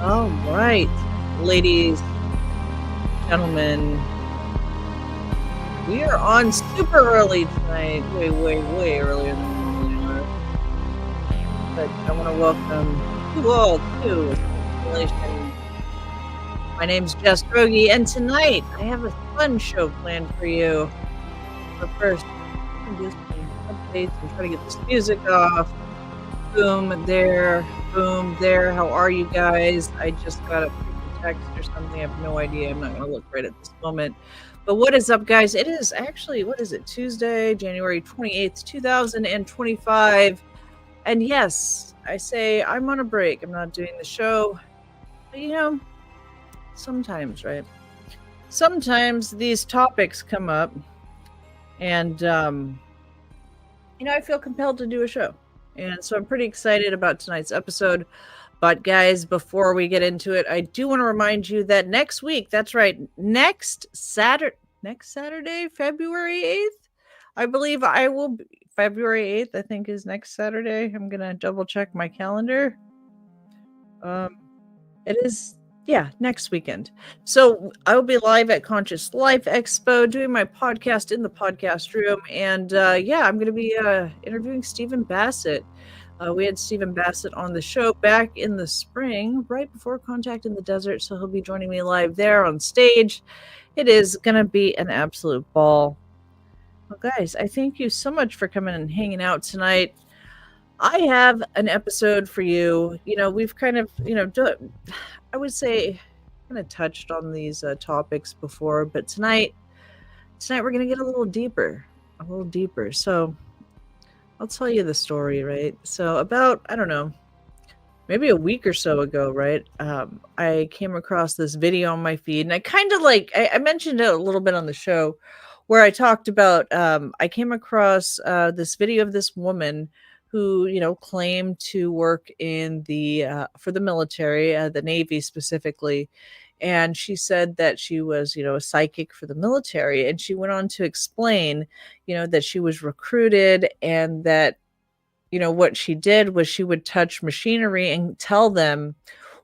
All right, ladies, gentlemen, we are on super early tonight. Way earlier than we normally are. But I want to welcome you all to Simulation. My name's Jess Rogie, and tonight I have a fun show planned for you. But first, I'm going to do some updates and try to get this music off. Boom there. How are you guys? I just got a text or something. I have no idea. I'm not going to look right at this moment. But what is up, guys? It is actually, what is it? Tuesday, January 28th, 2025. And yes, I say I'm on a break. I'm not doing the show. But sometimes, right? Sometimes these topics come up and, I feel compelled to do a show. And so I'm pretty excited about tonight's episode. But guys, before we get into it, I do want to remind you that next week, that's right, next Saturday, February 8th, I believe I will be, February 8th, I think is next Saturday. I'm going to double check my calendar. It is, next weekend. So I will be live at Conscious Life Expo doing my podcast in the podcast room. And I'm going to be interviewing Stephen Bassett. We had Stephen Bassett on the show back in the spring, right before Contact in the Desert. So he'll be joining me live there on stage. It is going to be an absolute ball. Well, guys, I thank you so much for coming and hanging out tonight. I have an episode for you. We've kind of, I would say, kind of touched on these topics before, but tonight we're going to get a little deeper. So I'll tell you the story, right? So about, I don't know, maybe a week or so ago, right? I came across this video on my feed, and I kind of I mentioned it a little bit on the show where I talked about, I came across this video of this woman who, claimed to work in for the military, the Navy specifically. And she said that she was, a psychic for the military. And she went on to explain, that she was recruited and that, what she did was she would touch machinery and tell them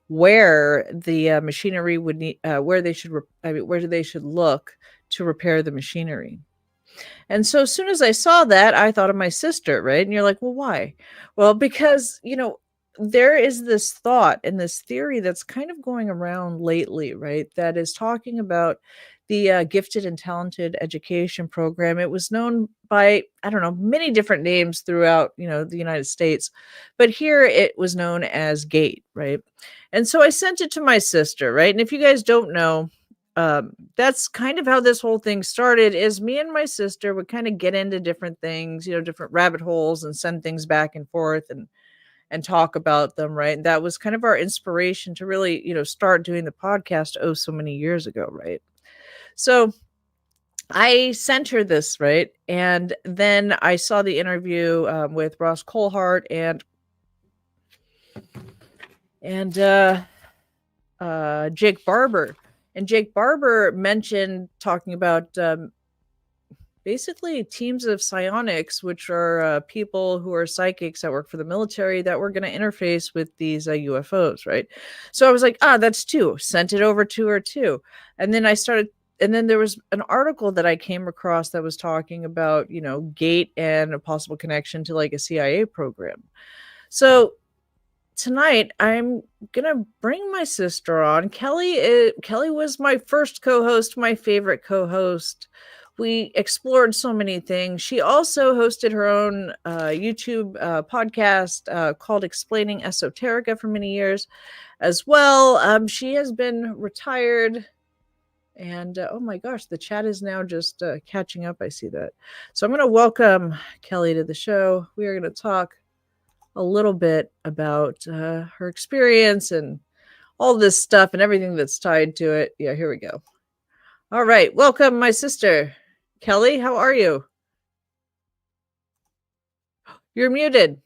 where the machinery would need, where they should look to repair the machinery. And so as soon as I saw that, I thought of my sister, right? And you're like, well, why? Well, because, there is this thought and this theory that's kind of going around lately, right? That is talking about the gifted and talented education program. It was known by, I don't know, many different names throughout, the United States. But here it was known as GATE, right? And so I sent it to my sister, right? And if you guys don't know, that's kind of how this whole thing started. Is me and my sister would kind of get into different things, different rabbit holes, and send things back and forth and talk about them, right? And that was kind of our inspiration to really, start doing the podcast so many years ago, right? So I sent her this, right? And then I saw the interview with Ross Colhart and Jake Barber. And Jake Barber mentioned talking about basically teams of psionics, which are people who are psychics that work for the military that were going to interface with these UFOs, right? So I was like, that's two. Sent it over to her too. And then there was an article that I came across that was talking about, GATE and a possible connection to like a CIA program. So tonight I'm gonna bring my sister on. Kelly was my first co-host, my favorite co-host. We explored so many things. She also hosted her own YouTube podcast called Explaining Esoterica for many years as well. She has been retired. And oh my gosh, the chat is now just catching up. I see that. So I'm going to welcome Kelly to the show. We are going to talk a little bit about her experience and all this stuff and everything that's tied to it. Yeah, here we go. All right. Welcome, my sister. Kelly, how are you? You're muted.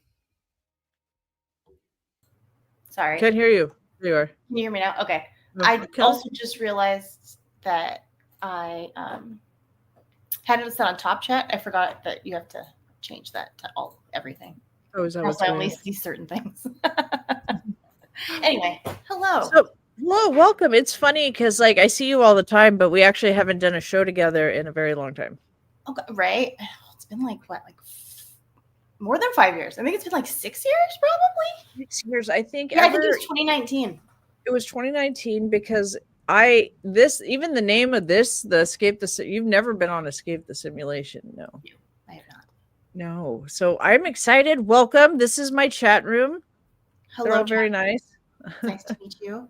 Sorry. Can't hear you. There you are. Can you hear me now? Okay. I also just realized that I had it set on top chat. I forgot that you have to change that to everything. Oh, is that I only see certain things. Anyway, hello. So, hello, welcome. It's funny because, like, I see you all the time, but we actually haven't done a show together in a very long time. Okay, right? It's been like what, like more than 5 years. I think it's been like 6 years, probably. 6 years, I think. Yeah, I think it was 2019. It was 2019 because even the name of this, you've never been on Escape the Simulation, no. I have not. No. So I'm excited. Welcome. This is my chat room. Hello, they're all very nice. Nice to meet you.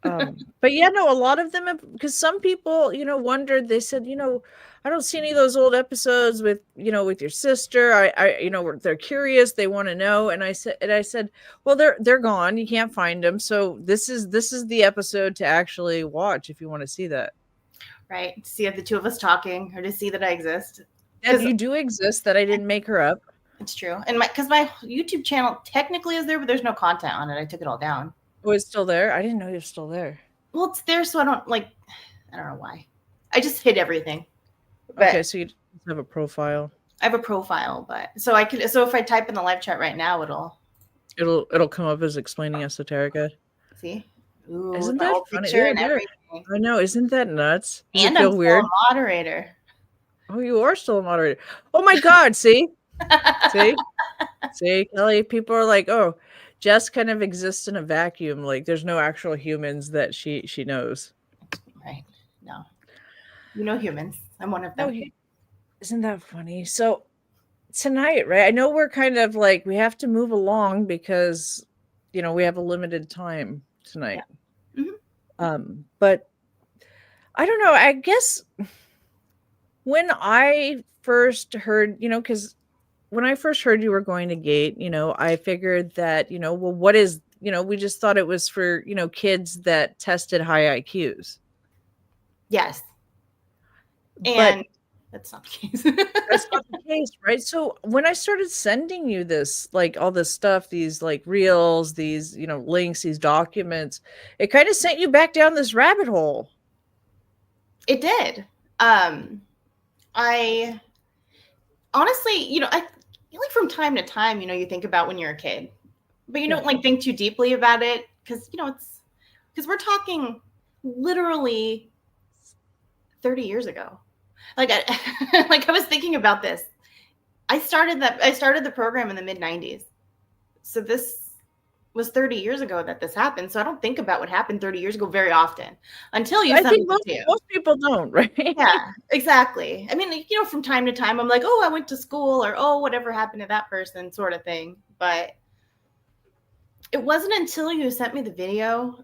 But yeah, no, a lot of them because some people, wondered. They said, I don't see any of those old episodes with, with your sister. They're curious. They want to know. And I said, well, they're gone. You can't find them. So this is the episode to actually watch if you want to see that. Right. To see the two of us talking, or to see that I exist. And you do exist. That I didn't make her up. It's true. And because my YouTube channel technically is there, but there's no content on it. I took it all down. Oh, it's still there? I didn't know you're still there. Well, it's there, so I don't know why. I just hid everything. But okay, so you have a profile. I have a profile, but so if I type in the live chat right now, it'll come up as explaining esoterica. See? Ooh, isn't that funny? And everything. I know, isn't that nuts? Does and it feel I'm weird? Still a moderator. Oh, you are still a moderator. Oh my god, see? See, Kelly, people are like, oh, Jess kind of exists in a vacuum. Like there's no actual humans that she knows. Right. No. You know humans. I'm one of them. No, isn't that funny? So tonight, right? I know we're kind of like we have to move along because we have a limited time tonight. Yeah. Mm-hmm. But I don't know. I guess when I first heard, because when I first heard you were going to GATE, I figured that, well, what is, we just thought it was for, kids that tested high IQs. Yes. And that's not the case. That's not the case, right? So when I started sending you this, like all this stuff, these like reels, these, links, these documents, it kind of sent you back down this rabbit hole. It did. I honestly, I like from time to time, you think about when you're a kid, but you don't like think too deeply about it because, it's because we're talking literally 30 years ago. Like I was thinking about this. I started the program in the mid 90s. So this was 30 years ago that this happened. So I don't think about what happened 30 years ago very often until you. I think most people don't, right? Yeah, exactly. I mean, from time to time, I'm like, oh, I went to school or, oh, whatever happened to that person sort of thing. But it wasn't until you sent me the video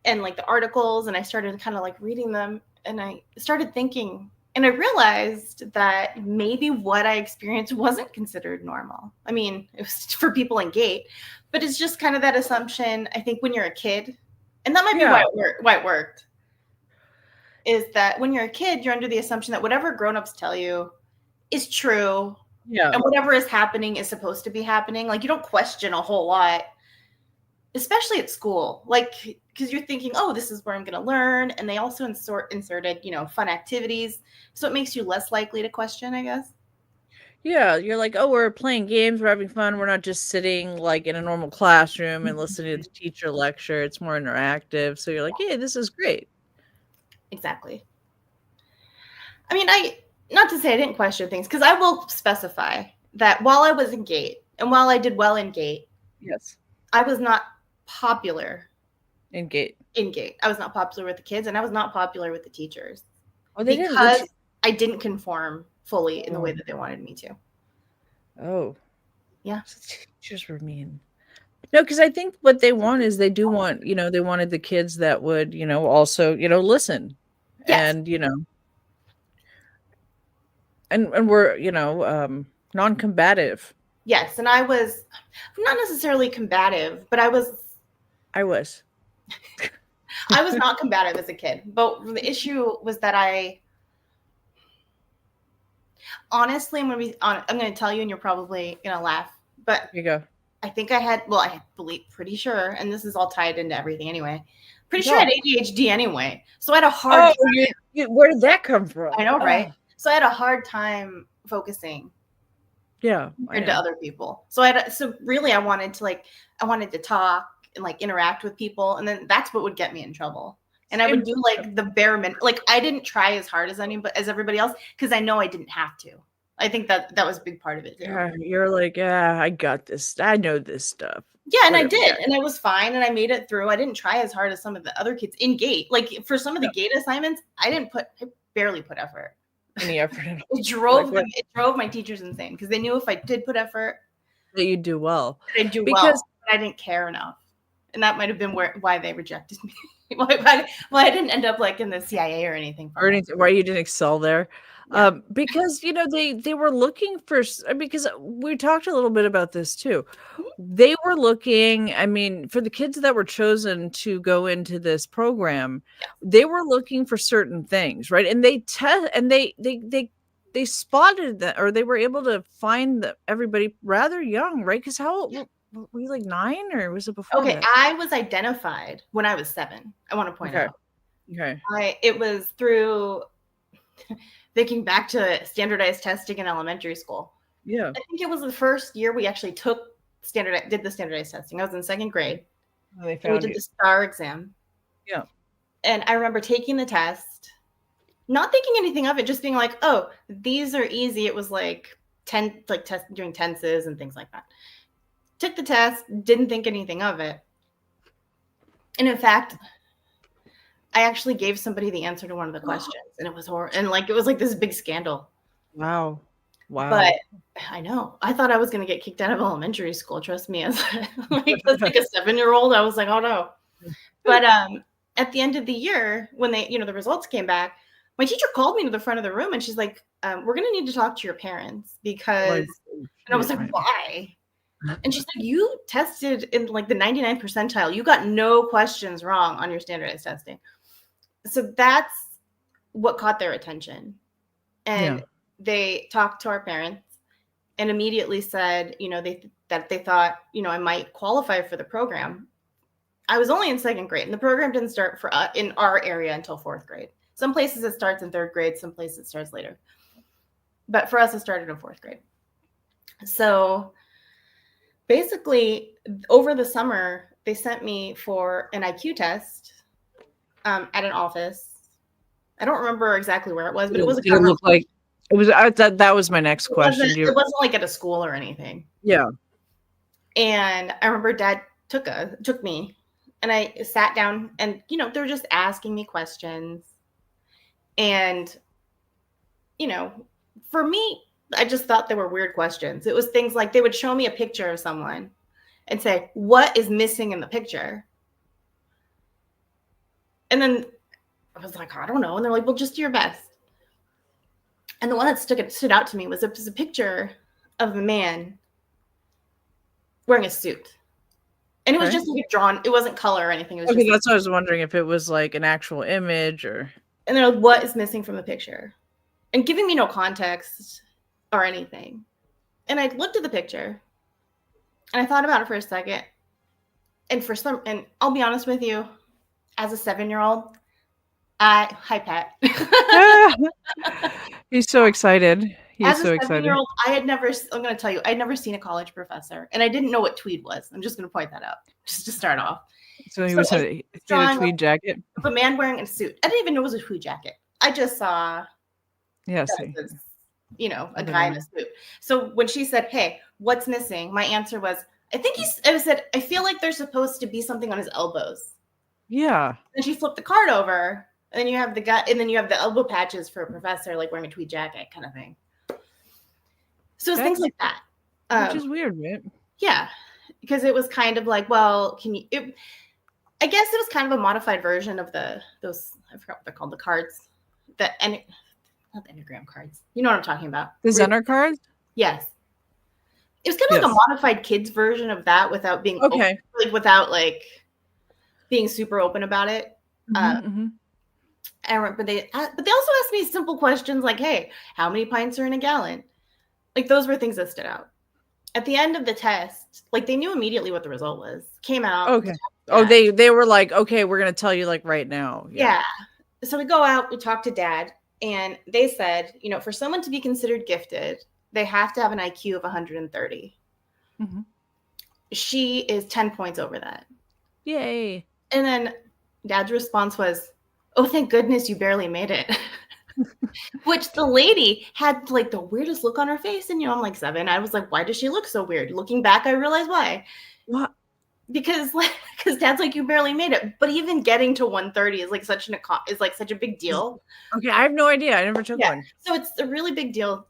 and like the articles and I started kind of like reading them and I started thinking and I realized that maybe what I experienced wasn't considered normal. I mean, it was for people in GATE, but it's just kind of that assumption, I think, when you're a kid, and that might be why it worked, is that when you're a kid, you're under the assumption that whatever grown-ups tell you is true. Yeah. And whatever is happening is supposed to be happening. Like, you don't question a whole lot, especially at school. Like, because you're thinking, oh, this is where I'm going to learn. And they also inserted, fun activities. So it makes you less likely to question, I guess. Yeah, you're like, oh, we're playing games, we're having fun. We're not just sitting like in a normal classroom and listening to the teacher lecture. It's more interactive. So you're like, hey, this is great. Exactly. I mean, not to say I didn't question things, because I will specify that while I was in GATE and while I did well in GATE, yes, I was not popular in GATE. I was not popular with the kids and I was not popular with the teachers. Oh, because I didn't conform fully in the way that they wanted me to. Oh. Yeah. Teachers were mean. No, because I think what they want is they want, they wanted the kids that would, also, listen. Yes. And, and we're, non-combative. Yes. And I was not necessarily combative, but I was not combative as a kid. But the issue was that honestly, I'm going to tell you and you're probably going to laugh, but here you go. I think I believe pretty sure, and this is all tied into everything anyway. Pretty sure I had ADHD anyway. So I had a hard time. Where did that come from? I know, right? So I had a hard time focusing. Yeah. Compared to other people. So really I wanted to talk and like interact with people. And then that's what would get me in trouble. And I would do like the bare minimum. Like I didn't try as hard as everybody else because I know I didn't have to. I think that was a big part of it too. Yeah, you're like, yeah, I got this. I know this stuff. Yeah, and I did, and I was fine, and I made it through. I didn't try as hard as some of the other kids in gate. Like for some of the gate assignments, I barely put effort. Any effort at all. It drove my teachers insane because they knew if I did put effort, that you'd do well. I'd do well, but I didn't care enough, and that might have been why they rejected me. why I didn't end up like in the CIA or anything. Why you didn't excel there. Yeah. Because they were looking for, because we talked a little bit about this too. They were looking, I mean, for the kids that were chosen to go into this program, they were looking for certain things, right? And they spotted that, or they were able to find everybody rather young, right? Because how were you, like 9, or was it before? Okay, that? I was identified when I was 7. I want to point out. Okay. It was through thinking back to standardized testing in elementary school. Yeah. I think it was the first year we actually did the standardized testing. I was in 2nd grade. Oh, we did the STAR exam. Yeah. And I remember taking the test, not thinking anything of it, just being like, oh, these are easy. It was like doing tenses and things like that. Took the test, didn't think anything of it. And in fact, I actually gave somebody the answer to one of the questions, and it was horrible. And like, it was like this big scandal. Wow. But I know, I thought I was going to get kicked out of elementary school. Trust me, as like a 7-year-old, I was like, oh no. But at the end of the year, when they, the results came back, my teacher called me to the front of the room, and she's like, we're going to need to talk to your parents because, and I was like, why? And she's like, you tested in like the 99th percentile. You got no questions wrong on your standardized testing. So that's what caught their attention. And they talked to our parents and immediately said, that they thought, I might qualify for the program. I was only in 2nd grade, and the program didn't start for in our area until 4th grade. Some places it starts in 3rd grade, some places it starts later. But for us, it started in 4th grade. So basically, over the summer, they sent me for an IQ test at an office. I don't remember exactly where it was, but it was. It looked like it was. That was my next question. It wasn't like at a school or anything. Yeah. And I remember Dad took me, and I sat down, and they were just asking me questions, and for me, I just thought they were weird questions. It was things like they would show me a picture of someone and say, what is missing in the picture? And then I was like, I don't know. And they're like, well, just do your best. And the one that stood out to me was a picture of a man wearing a suit. And it was just like drawn. It wasn't color or anything. It was that's what I was wondering, if it was like an actual image or. And they're like, what is missing from the picture? And giving me no context or anything. And I looked at the picture and I thought about it for a second. And I'll be honest with you, as a 7-year-old, hi Pat. He's so excited. As a 7-year-old, I'm going to tell you, I'd never seen a college professor, and I didn't know what tweed was. I'm just going to point that out just to start off. So he had a tweed jacket? A man wearing a suit. I didn't even know it was a tweed jacket. I just saw, a guy in a suit. So when she said, hey, what's missing? My answer was, I feel like there's supposed to be something on his elbows. Yeah. And she flipped the card over, and then you have the guy, and then you have the elbow patches for a professor, like wearing a tweed jacket kind of thing. So it's things like that. Which is weird, right? Yeah. Because it was kind of like, well, I guess it was kind of a modified version of those, I forgot what they're called, the cards. Not the Enneagram cards. You know what I'm talking about. The Zener cards? Yes. It was kind of like a modified kids version of that without being open, without being super open about it. I remember, but they also asked me simple questions like, hey, how many pints are in a gallon? Like, those were things that stood out. At the end of the test, they knew immediately what the result was. Came out. Okay. Oh, they were like, okay, we're going to tell you right now. Yeah. So we go out, we talk to Dad, and they said, for someone to be considered gifted, they have to have an IQ of 130. Mm-hmm. She is 10 points over that. Yay. And then Dad's response was, "Oh, thank goodness you barely made it." Which the lady had like the weirdest look on her face. And, I'm like 7. I was like, why does she look so weird? Looking back, I realized why. What? Because Dad's like, you barely made it. But even getting to 130 is like such a big deal. Okay, I have no idea. I never took one. So it's a really big deal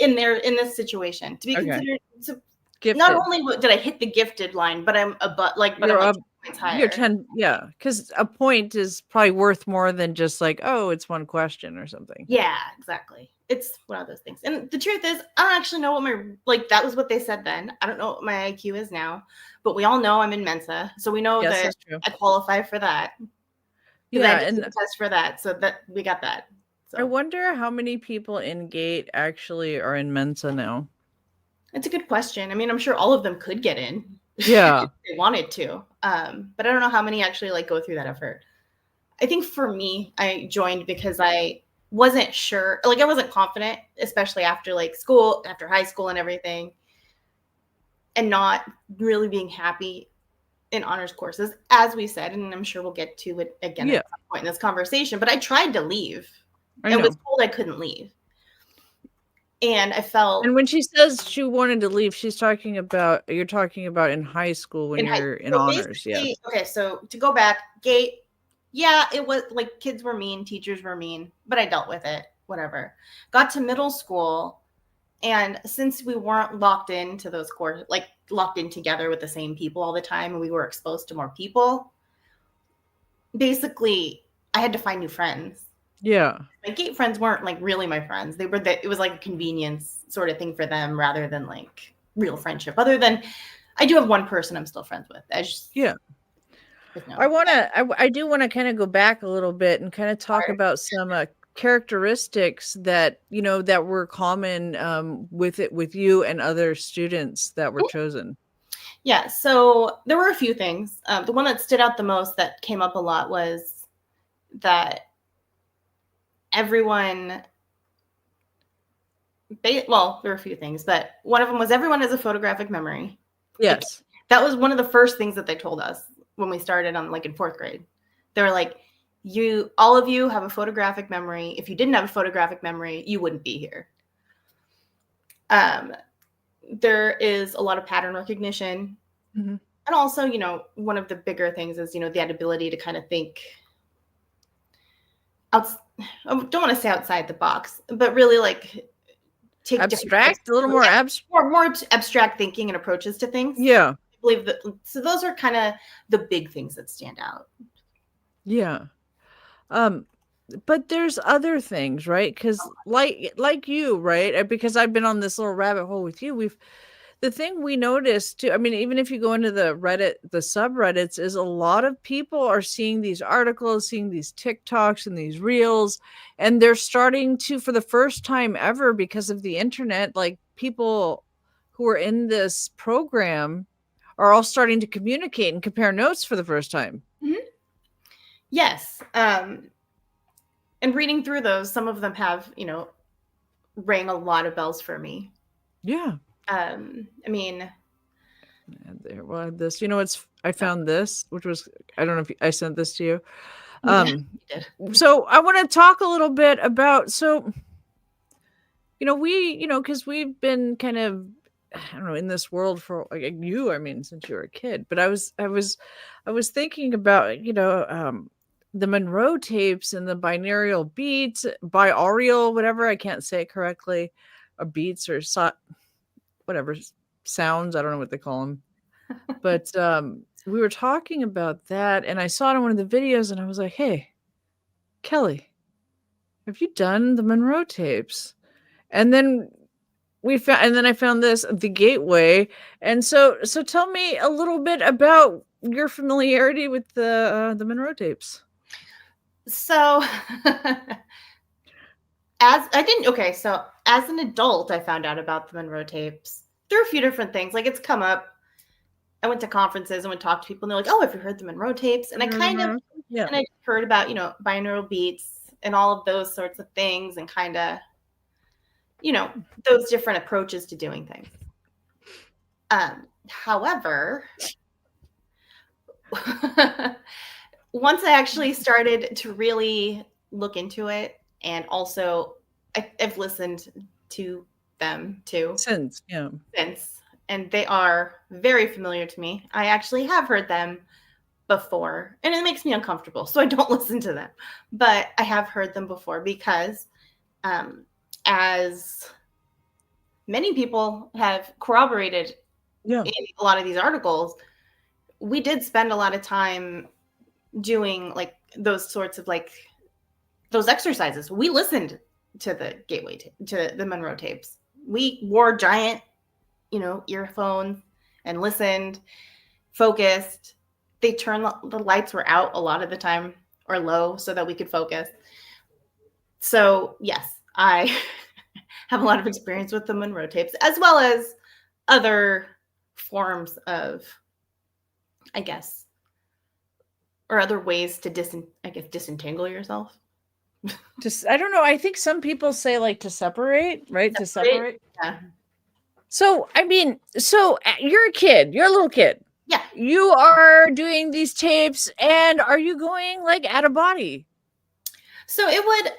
in this situation to be considered. So Gifted. not only did I hit the gifted line, but I'm You're 2 points higher. You're 10, yeah, because a point is probably worth more than just like, oh, it's one question or something. Yeah, exactly. It's one of those things. And the truth is, I don't actually know what that was what they said then. I don't know what my IQ is now, but we all know I'm in Mensa, so we know that I qualify for that. Yeah, I did the test for that, so that we got that. So. I wonder how many people in GATE actually are in Mensa now. It's a good question. I mean, I'm sure all of them could get in. Yeah. If they wanted to. But I don't know how many actually go through that effort. I think for me, I joined because I wasn't sure. I wasn't confident, especially after after high school and everything, and not really being happy in honors courses, as we said, and I'm sure we'll get to it again at some point in this conversation. But I tried to leave and was told I couldn't leave. And I felt. And when she says she wanted to leave, you're talking about in high school when you're in honors. Yeah. Okay, so to go back, GATE, yeah, it was like kids were mean, teachers were mean, but I dealt with it, whatever. Got to middle school, and since we weren't locked into those courses, locked in together with the same people all the time, and we were exposed to more people, basically I had to find new friends. Yeah. My GATE friends weren't really my friends. It was like a convenience sort of thing for them rather than real friendship. Other than I do have one person I'm still friends with. I do want to kind of go back a little bit and kind of talk about some characteristics that that were common with you and other students that were chosen. Yeah, so there were a few things. The one that stood out the most that came up a lot was that everyone. There were a few things, but one of them was everyone has a photographic memory. Yes. That was one of the first things that they told us when we started in 4th grade. They were like, all of you have a photographic memory. If you didn't have a photographic memory, you wouldn't be here. There is a lot of pattern recognition. Mm-hmm. And also, one of the bigger things is, the ability to kind of think I don't want to say outside the box, but really take abstract, a little more abstract, more abstract thinking and approaches to things. Yeah. I believe that. So those are kind of the big things that stand out. Yeah. But there's other things, right? Because like you, right? Because I've been on this little rabbit hole with you. The thing we noticed too, I mean, even if you go into the subreddits, is a lot of people are seeing these articles, seeing these TikToks and these reels, and they're starting to, for the first time ever, because of the internet, people who are in this program are all starting to communicate and compare notes for the first time. Mm-hmm. Yes. And reading through those, some of them have, rang a lot of bells for me. Yeah. I mean, there was this, I found this, which was, I don't know if I sent this to you. You did. So I want to talk a little bit about, because we've been kind of, I don't know, in this world for since you were a kid, but I was thinking about, the Monroe Tapes and the binaural beats, whatever, I can't say it correctly, or beats or whatever sounds, I don't know what they call them, but we were talking about that, and I saw it in one of the videos, and I was like, hey, Kelly, have you done the Monroe Tapes? And then I found this, the Gateway, and so tell me a little bit about your familiarity with the Monroe Tapes. So as an adult, I found out about the Monroe Tapes through a few different things. It's come up. I went to conferences and would talk to people, and they're like, "Oh, have you heard the Monroe Tapes?" And I kind of, and I heard about, binaural beats and all of those sorts of things, and kind of, those different approaches to doing things. However, once I actually started to really look into it, and also I've listened to them too Since, yeah. since, and they are very familiar to me. I actually have heard them before, and it makes me uncomfortable, so I don't listen to them. But I have heard them before because, as many people have corroborated Yeah. in a lot of these articles, we did spend a lot of time doing like those sorts of like those exercises. We listened to the to the Monroe tapes. We wore giant, earphones and listened, focused. They turned the lights were out a lot of the time or low so that we could focus. So yes, I have a lot of experience with the Monroe tapes as well as other forms of, I guess, or other ways to disentangle yourself. Just, I don't know. I think some people say like to separate, right? To separate. Yeah. So, I mean, you're a kid, you're a little kid. Yeah. You are doing these tapes, and are you going like out of body? So it would,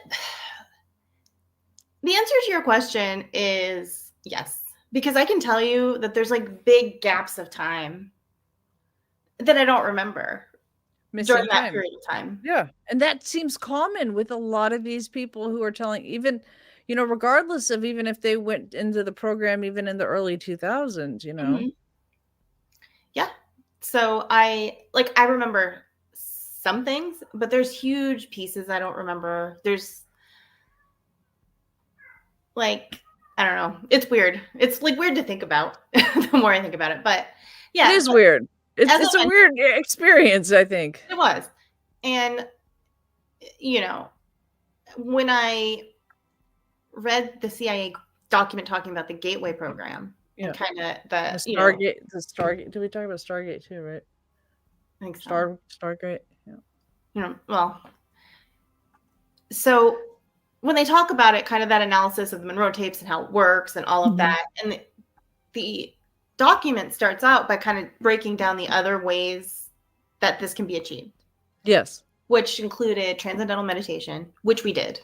the answer to your question is yes, because I can tell you that there's like big gaps of time that I don't remember during Missing that time. period of time. Yeah. And that seems common with a lot of these people who are telling, even, regardless of even if they went into the program, even in the early 2000s, Mhm. Yeah. So I remember some things, but there's huge pieces I don't remember. There's like, I don't know. It's weird. It's like weird to think about the more I think about it. But It yeah, is weird. as It's I a weird experience, I think. it was. And, you know, when I read the CIA document talking about the Gateway program Yeah. and kind of The Stargate. Did we talk about Stargate too, right? I think so. Stargate. Yeah. Well, so when they talk about it, kind of that analysis of the Monroe tapes and how it works and all of that, and the document starts out by kind of breaking down the other ways that this can be achieved. Yes. Which included transcendental meditation, which we did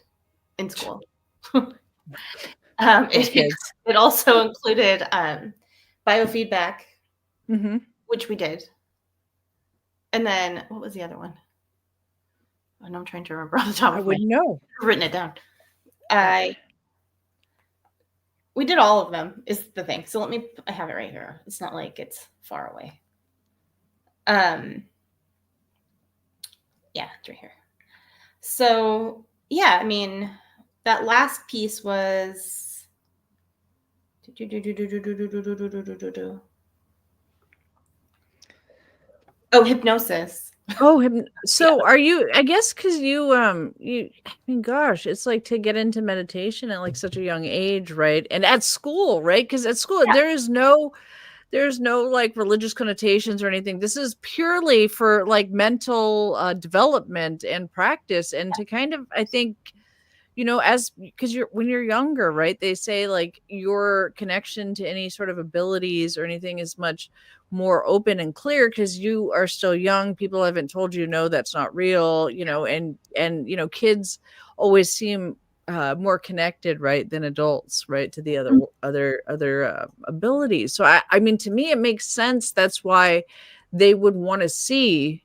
in school. It also included biofeedback, which we did. And then what was the other one? I know I'm trying to remember off the top of my head. I wouldn't know. I've written it down. We did all of them is the thing. So I have it right here. It's not like it's far away. Yeah, it's right here. So yeah, I mean, that last piece was hypnosis. So are you, I guess, because I mean, gosh, it's like to get into meditation at like such a young age, right? And at school, right? Because at school, there's no like religious connotations or anything. This is purely for like mental development and practice, and to kind of, I think, because when you're younger, right, they say like your connection to any sort of abilities or anything is much more open and clear because you are still young. People haven't told you, no, that's not real, and kids always seem more connected, right, than adults, right, to the other abilities. So I mean, to me, it makes sense. That's why they would want to see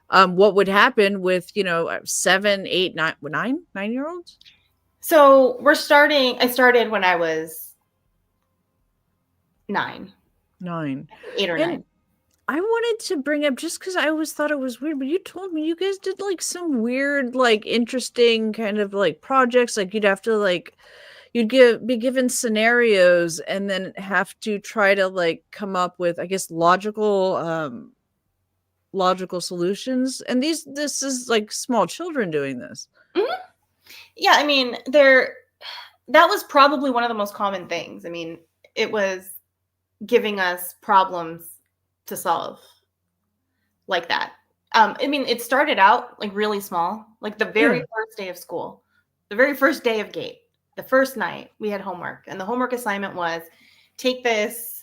what would happen with 7, 8, 9-year-olds. So I started when I was 9, 8 or 9. I wanted to bring up, just because I always thought it was weird, but you told me you guys did like some weird, like interesting kind of like projects. Like you'd have to like, be given scenarios and then have to try to like come up with, I guess, logical solutions. And this is like small children doing this. Mm-hmm. Yeah, I mean, that was probably one of the most common things. I mean, it was giving us problems to solve like that. I mean, it started out like really small, like the very first day of school, the very first day of GATE, the first night we had homework, and the homework assignment was take this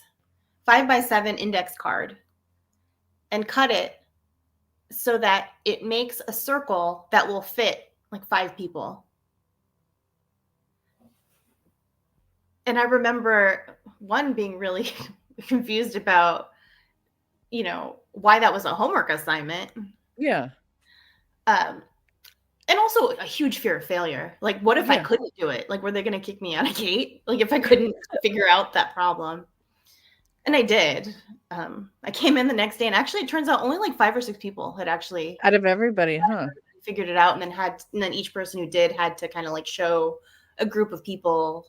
5x7 index card and cut it so that it makes a circle that will fit like 5 people. And I remember one being really confused about, why that was a homework assignment. Yeah. And also a huge fear of failure. Like, what if I couldn't do it? Like, were they going to kick me out of gate? Like, if I couldn't figure out that problem? And I did. I came in the next day, and actually, it turns out only like 5 or 6 people had actually Out of everybody, figured it out, and then each person who did had to kind of like show a group of people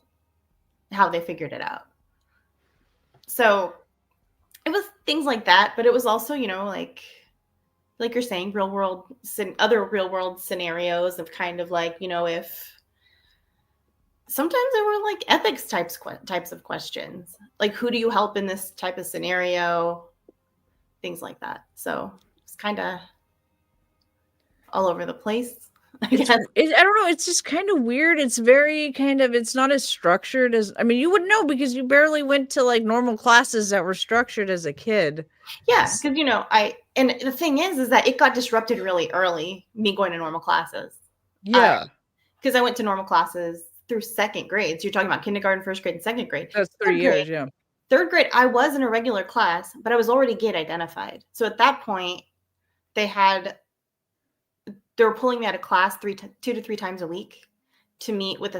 how they figured it out. So it was things like that, but it was also, like you're saying, other real world scenarios of kind of like, if sometimes there were like ethics types of questions, like who do you help in this type of scenario, things like that. So it's kind of all over the place. I don't know. It's just kind of weird. It's very it's not as structured as, I mean, you would know because you barely went to like normal classes that were structured as a kid. Yeah, because and the thing is that it got disrupted really early, me going to normal classes. Yeah. Because I went to normal classes through second grade. So you're talking about kindergarten, first grade, and second grade. That's 3 years, yeah. Third grade, I was in a regular class, but I was already gate identified. So at that point, they were pulling me out of class 2 to 3 times a week to meet with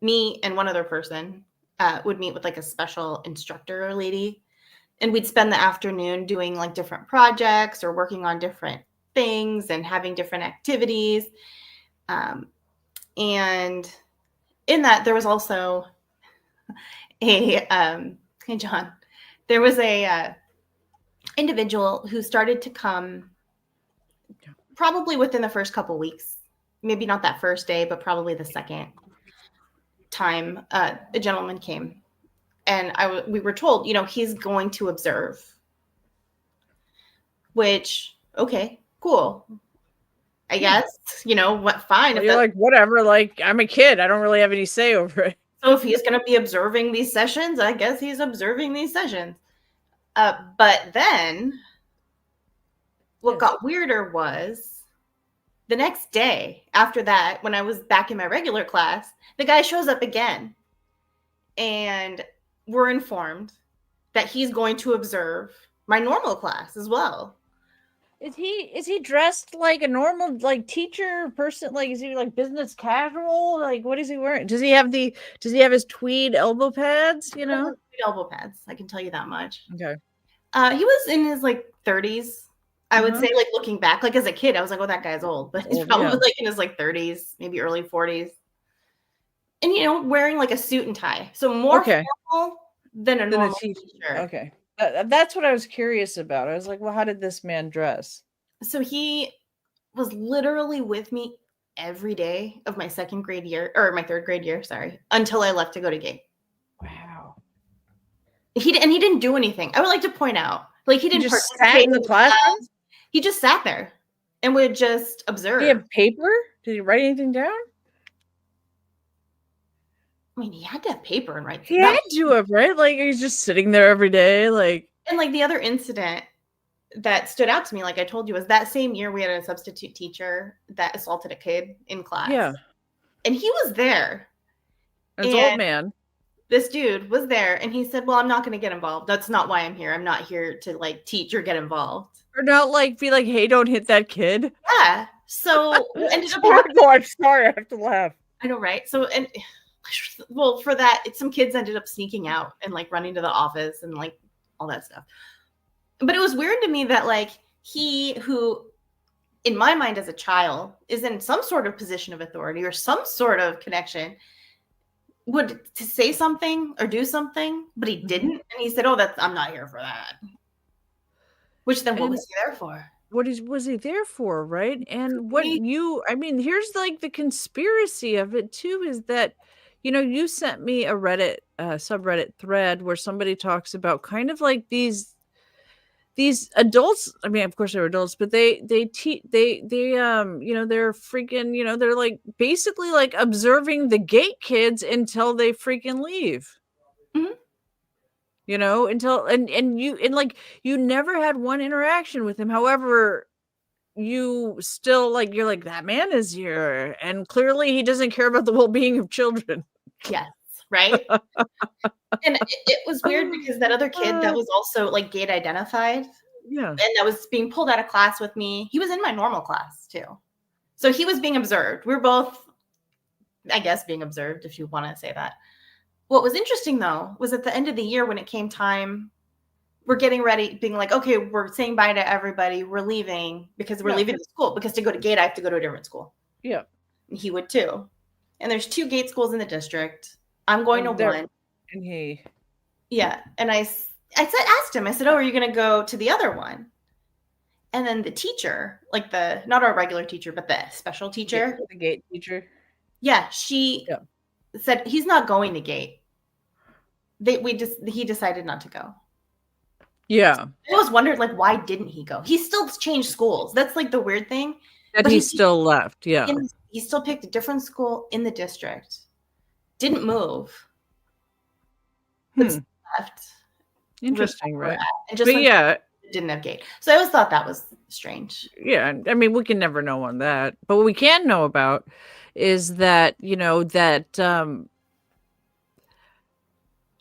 me and one other person would meet with like a special instructor lady. And we'd spend the afternoon doing like different projects or working on different things and having different activities. And in that, there was also hey, John, there was a individual who started to come probably within the first couple weeks, maybe not that first day, but probably the second time a gentleman came. And we were told, he's going to observe, which, okay, cool. I guess, what, fine. Well, you're like, whatever, like, I'm a kid. I don't really have any say over it. So if he's going to be observing these sessions, I guess he's observing these sessions. But then what got weirder was the next day after that, when I was back in my regular class, the guy shows up again. And we're informed that he's going to observe my normal class as well. Is he dressed like a normal like teacher person? Like, is he like business casual? Like, what is he wearing? Does he have his tweed elbow pads? Tweed elbow pads. I can tell you that much. Okay. He was in his like 30s. I would say, like, looking back, like as a kid, I was like, oh, that guy's old, but he's probably like in his like 30s, maybe early 40s. And wearing like a suit and tie. So more formal than a normal teacher. Okay. That's what I was curious about. I was like, well, how did this man dress? So he was literally with me every day of my second grade year, or my third grade year, sorry, until I left to go to gate. Wow. He didn't do anything. I would like to point out, like, he didn't just sat in the classroom. He just sat there and would just observe. Did he have paper? Did he write anything down? I mean, he had to have paper and write. He had to have, right? Like, he's just sitting there every day, like. And like the other incident that stood out to me, like I told you, was that same year we had a substitute teacher that assaulted a kid in class. Yeah. And he was there. An old man. This dude was there, and he said, well, I'm not going to get involved. That's not why I'm here. I'm not here to like teach or get involved. Or not like be like, hey, don't hit that kid. Yeah. So ended up. I'm sorry, I have to laugh. I know, right? So well, for that, some kids ended up sneaking out and like running to the office and like all that stuff. But it was weird to me that like he, who in my mind as a child is in some sort of position of authority or some sort of connection, would to say something or do something, but he didn't. And he said, oh, I'm not here for that. Which then what was he there for? What was he there for, right? And here's like the conspiracy of it too, is that, you sent me a Reddit subreddit thread where somebody talks about kind of like these adults. I mean, of course they're adults, but they're freaking, they're like basically like observing the gate kids until they freaking leave. Mm-hmm. Until you never had one interaction with him. However, you still like, you're like, that man is here, and clearly he doesn't care about the well-being of children. Yes, right? And it was weird because that other kid that was also like gate identified, Yeah. and that was being pulled out of class with me, he was in my normal class too. So he was being observed. We're both, I guess, being observed, if you want to say that. What was interesting, though, was at the end of the year when it came time, we're getting ready, being like, okay, we're saying bye to everybody. We're leaving because we're leaving the school, because to go to gate, I have to go to a different school. Yeah. And he would too. And there's 2 gate schools in the district. I'm going to one. And he. Yeah. And I asked him, I said, oh, are you going to go to the other one? And then the teacher, like not our regular teacher, but the special teacher. The gate teacher. Yeah. She said he's not going to gate. He decided not to go. Yeah. I always wondered, like, why didn't he go? He still changed schools. That's like the weird thing. That he still left. Yeah. He still picked a different school in the district. Didn't move. Left. Interesting, right? And just didn't have gate. So I always thought that was strange. Yeah. I mean, we can never know on that. But what we can know about is that,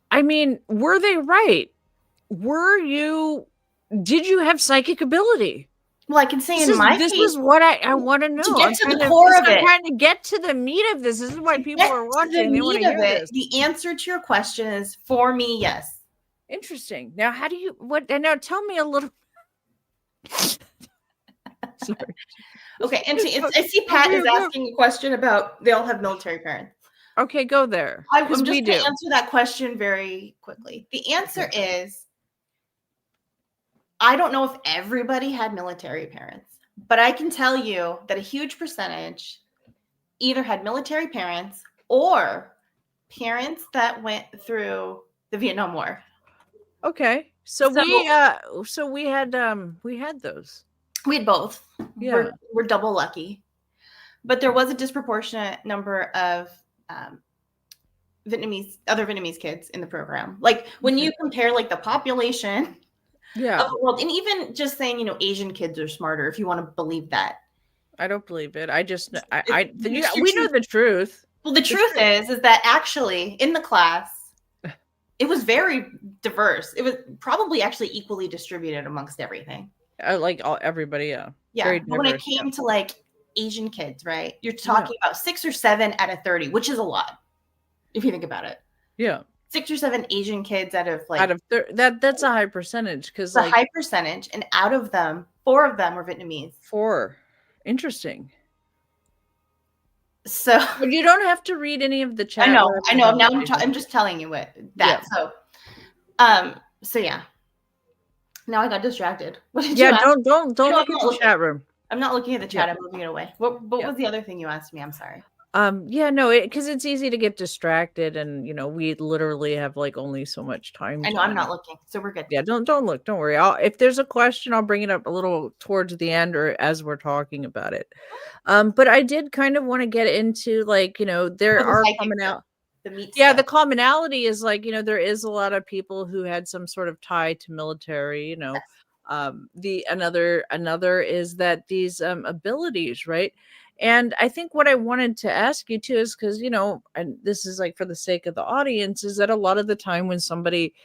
I mean, were they right? Did you have psychic ability? Well, I can say this is what I want to know. To get to the core of it. I'm trying to get to the meat of this. This is why people are watching. They want to hear this. The answer to your question is, for me, yes. Interesting. Now, now tell me a little. Sorry. Okay, and I see Pat is asking a question about they all have military parents. Okay, go there. I'm just going to answer that question very quickly. The answer is, I don't know if everybody had military parents, but I can tell you that a huge percentage either had military parents or parents that went through the Vietnam War. Okay. So we had those. We had both. Yeah. We're double lucky. But there was a disproportionate number of other Vietnamese kids in the program. Like when you compare like the population of the world, and even just saying, Asian kids are smarter, if you want to believe that. I don't believe it. I just we know the truth. Well, the truth is that actually in the class, it was very diverse. It was probably actually equally distributed amongst everything. Everybody, yeah. Yeah. Diverse, but when it came to like Asian kids, right? You're talking about 6 or 7 out of 30, which is a lot if you think about it. Yeah. 6 or 7 Asian kids out of that's a high percentage, because a high percentage, and out of them, 4 of them were Vietnamese. 4. Interesting. So but you don't have to read any of the chat. I know. Now I'm just telling you that. Yeah. So yeah. Now I got distracted. What did you ask? Don't look at the chat room. I'm not looking at the chat. I'm moving it away. What was the other thing you asked me? I'm sorry. Because it's easy to get distracted, and we literally have like only so much time. I know. I'm not looking, so we're good. Yeah, don't look. Don't worry. If there's a question, I'll bring it up a little towards the end or as we're talking about it. But I did kind of want to get into there are commonality. The commonality is there is a lot of people who had some sort of tie to military. Yes. Another is that these abilities, right? And I think what I wanted to ask you too is because, and this is for the sake of the audience, is that a lot of the time when somebody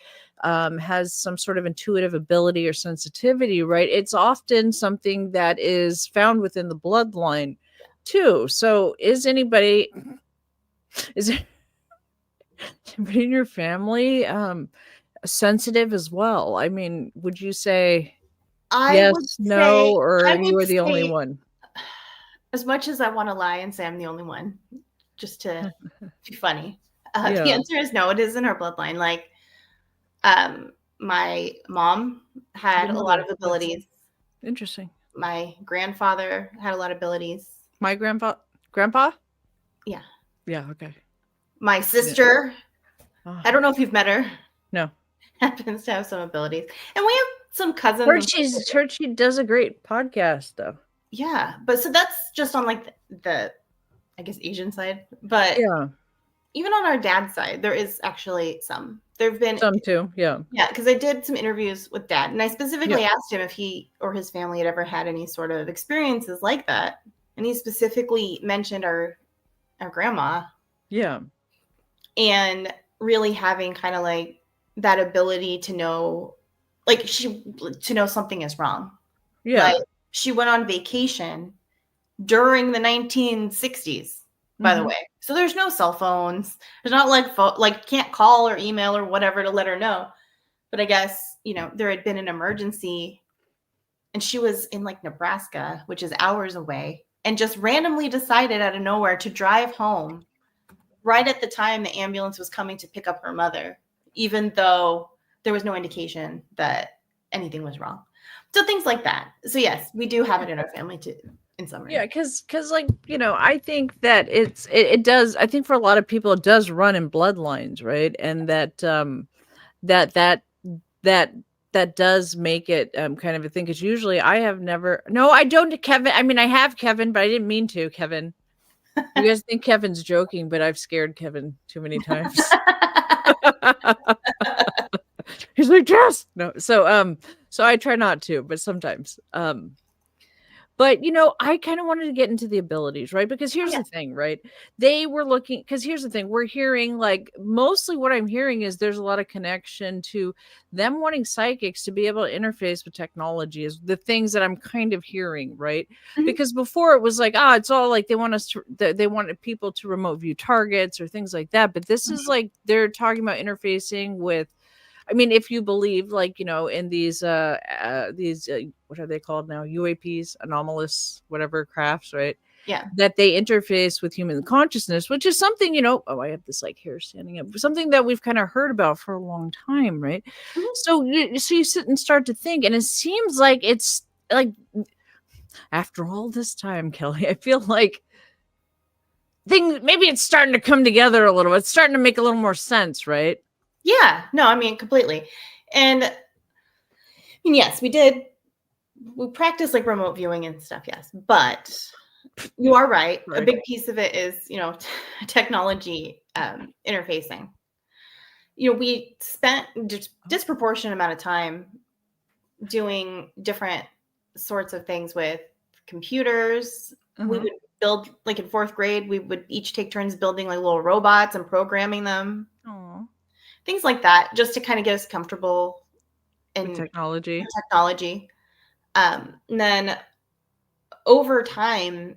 has some sort of intuitive ability or sensitivity, right, it's often something that is found within the bloodline too. So is anybody in your family sensitive as well? I mean, would you say yes, no, or you were the only one? As much as I want to lie and say I'm the only one, just to be funny, the answer is no. It is in our bloodline. My mom had a lot of abilities. Interesting. My grandfather had a lot of abilities. My grandpa? Yeah. Yeah. Okay. My sister, I don't know if you've met her. No. Happens to have some abilities, and we have some cousins. Heard she does a great podcast though. Yeah, but so that's just on the I guess Asian side, but even on our dad's side, there is actually some. There've been Some too, yeah. Yeah, because I did some interviews with Dad, and I specifically asked him if he or his family had ever had any sort of experiences like that, and he specifically mentioned our grandma. Yeah. And really having kind of like that ability to know, like to know something is wrong. Yeah. Like she went on vacation during the 1960s, by the way. So there's no cell phones. There's not like can't call or email or whatever to let her know. But I guess, there had been an emergency and she was in like Nebraska, which is hours away, and just randomly decided out of nowhere to drive home right at the time the ambulance was coming to pick up her mother, even though there was no indication that anything was wrong. So things like that. So yes, we do have it in our family too, in summary. Yeah, because like, I think that it does, I think for a lot of people it does run in bloodlines, right? And that that does make it kind of a thing, because usually I don't, Kevin. I mean, I have, Kevin, but I didn't mean to, Kevin. You guys think Kevin's joking, but I've scared Kevin too many times. He's like, Jess. No, so I try not to, but sometimes. But I kind of wanted to get into the abilities, right? Because here's the thing, right? They were looking, because here's the thing, we're hearing, like, mostly what I'm hearing is there's a lot of connection to them wanting psychics to be able to interface with technology, is the things that I'm kind of hearing, right? Because before it was like, it's all like they want us to, they wanted people to remote view targets or things like that. But this is like, they're talking about interfacing with, I mean, if you believe, like, in these what are they called now? UAPs, anomalous, whatever crafts, right? Yeah. That they interface with human consciousness, which is something, I have this like hair standing up, something that we've kind of heard about for a long time, right? So you sit and start to think, and it seems like it's like, after all this time, Kelly, I feel like maybe it's starting to come together a little. It's starting to make a little more sense, right? Yeah, no, I mean, completely. And I mean, yes, we practice like remote viewing and stuff. Yes. But you are right. Right. A big piece of it is, technology interfacing. We spent disproportionate amount of time doing different sorts of things with computers. We would build, like in 4th grade, we would each take turns building like little robots and programming them. Aww. Things like that, just to kind of get us comfortable in technology. And then over time,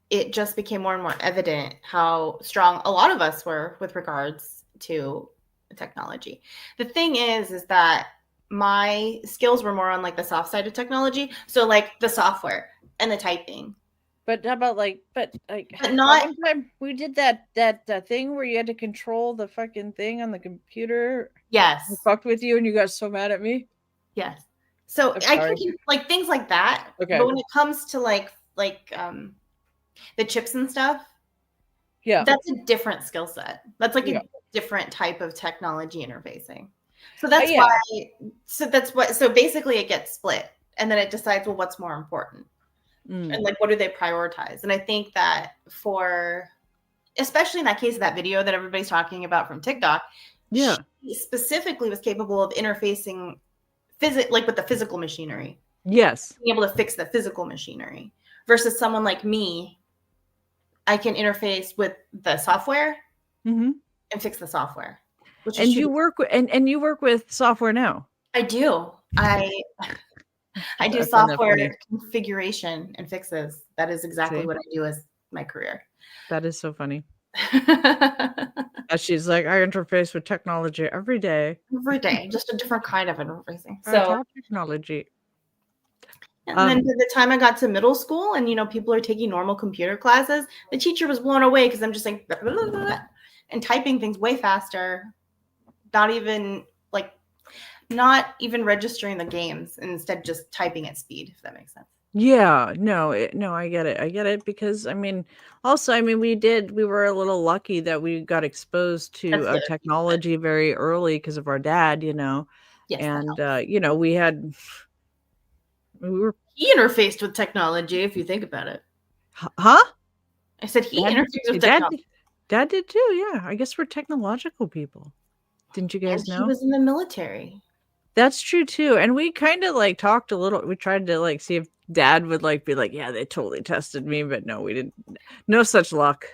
it just became more and more evident how strong a lot of us were with regards to technology. The thing is that my skills were more on like the soft side of technology. So like the software and the typing. But how about but not one time we did that thing where you had to control the fucking thing on the computer. Yes. I fucked with you and you got so mad at me. Yes. So I can like things like that. Okay. But when it comes to like the chips and stuff, yeah, that's a different skill set. That's like a different type of technology interfacing. So that's why. So basically, it gets split, and then it decides, well, what's more important. And like, what do they prioritize? And I think that especially in that case of that video that everybody's talking about from TikTok, she specifically was capable of interfacing like with the physical machinery. Yes. Being able to fix the physical machinery versus someone like me, I can interface with the software and fix the software. And you work and you work with software now. I do. I do software configuration and fixes. That is exactly what I do as my career. That is so funny. She's like, I interface with technology every day. Every day, just a different kind of interfacing. So technology. And then by the time I got to middle school and, people are taking normal computer classes, the teacher was blown away because I'm just like, blah, blah, blah, blah, and typing things way faster, not even registering the games, and instead just typing at speed, if that makes sense. Yeah, no, I get it because we were a little lucky that we got exposed to technology very early because of our dad, Yes, and he interfaced with technology, if you think about it. Huh? I said he interfaced with technology. Dad did too. Yeah, I guess we're technological people. Didn't you And guys he know? was in the military. That's true too. And we kind of like talked a little. We tried to like see if Dad would like be like, yeah, they totally tested me, but no, we didn't. No such luck.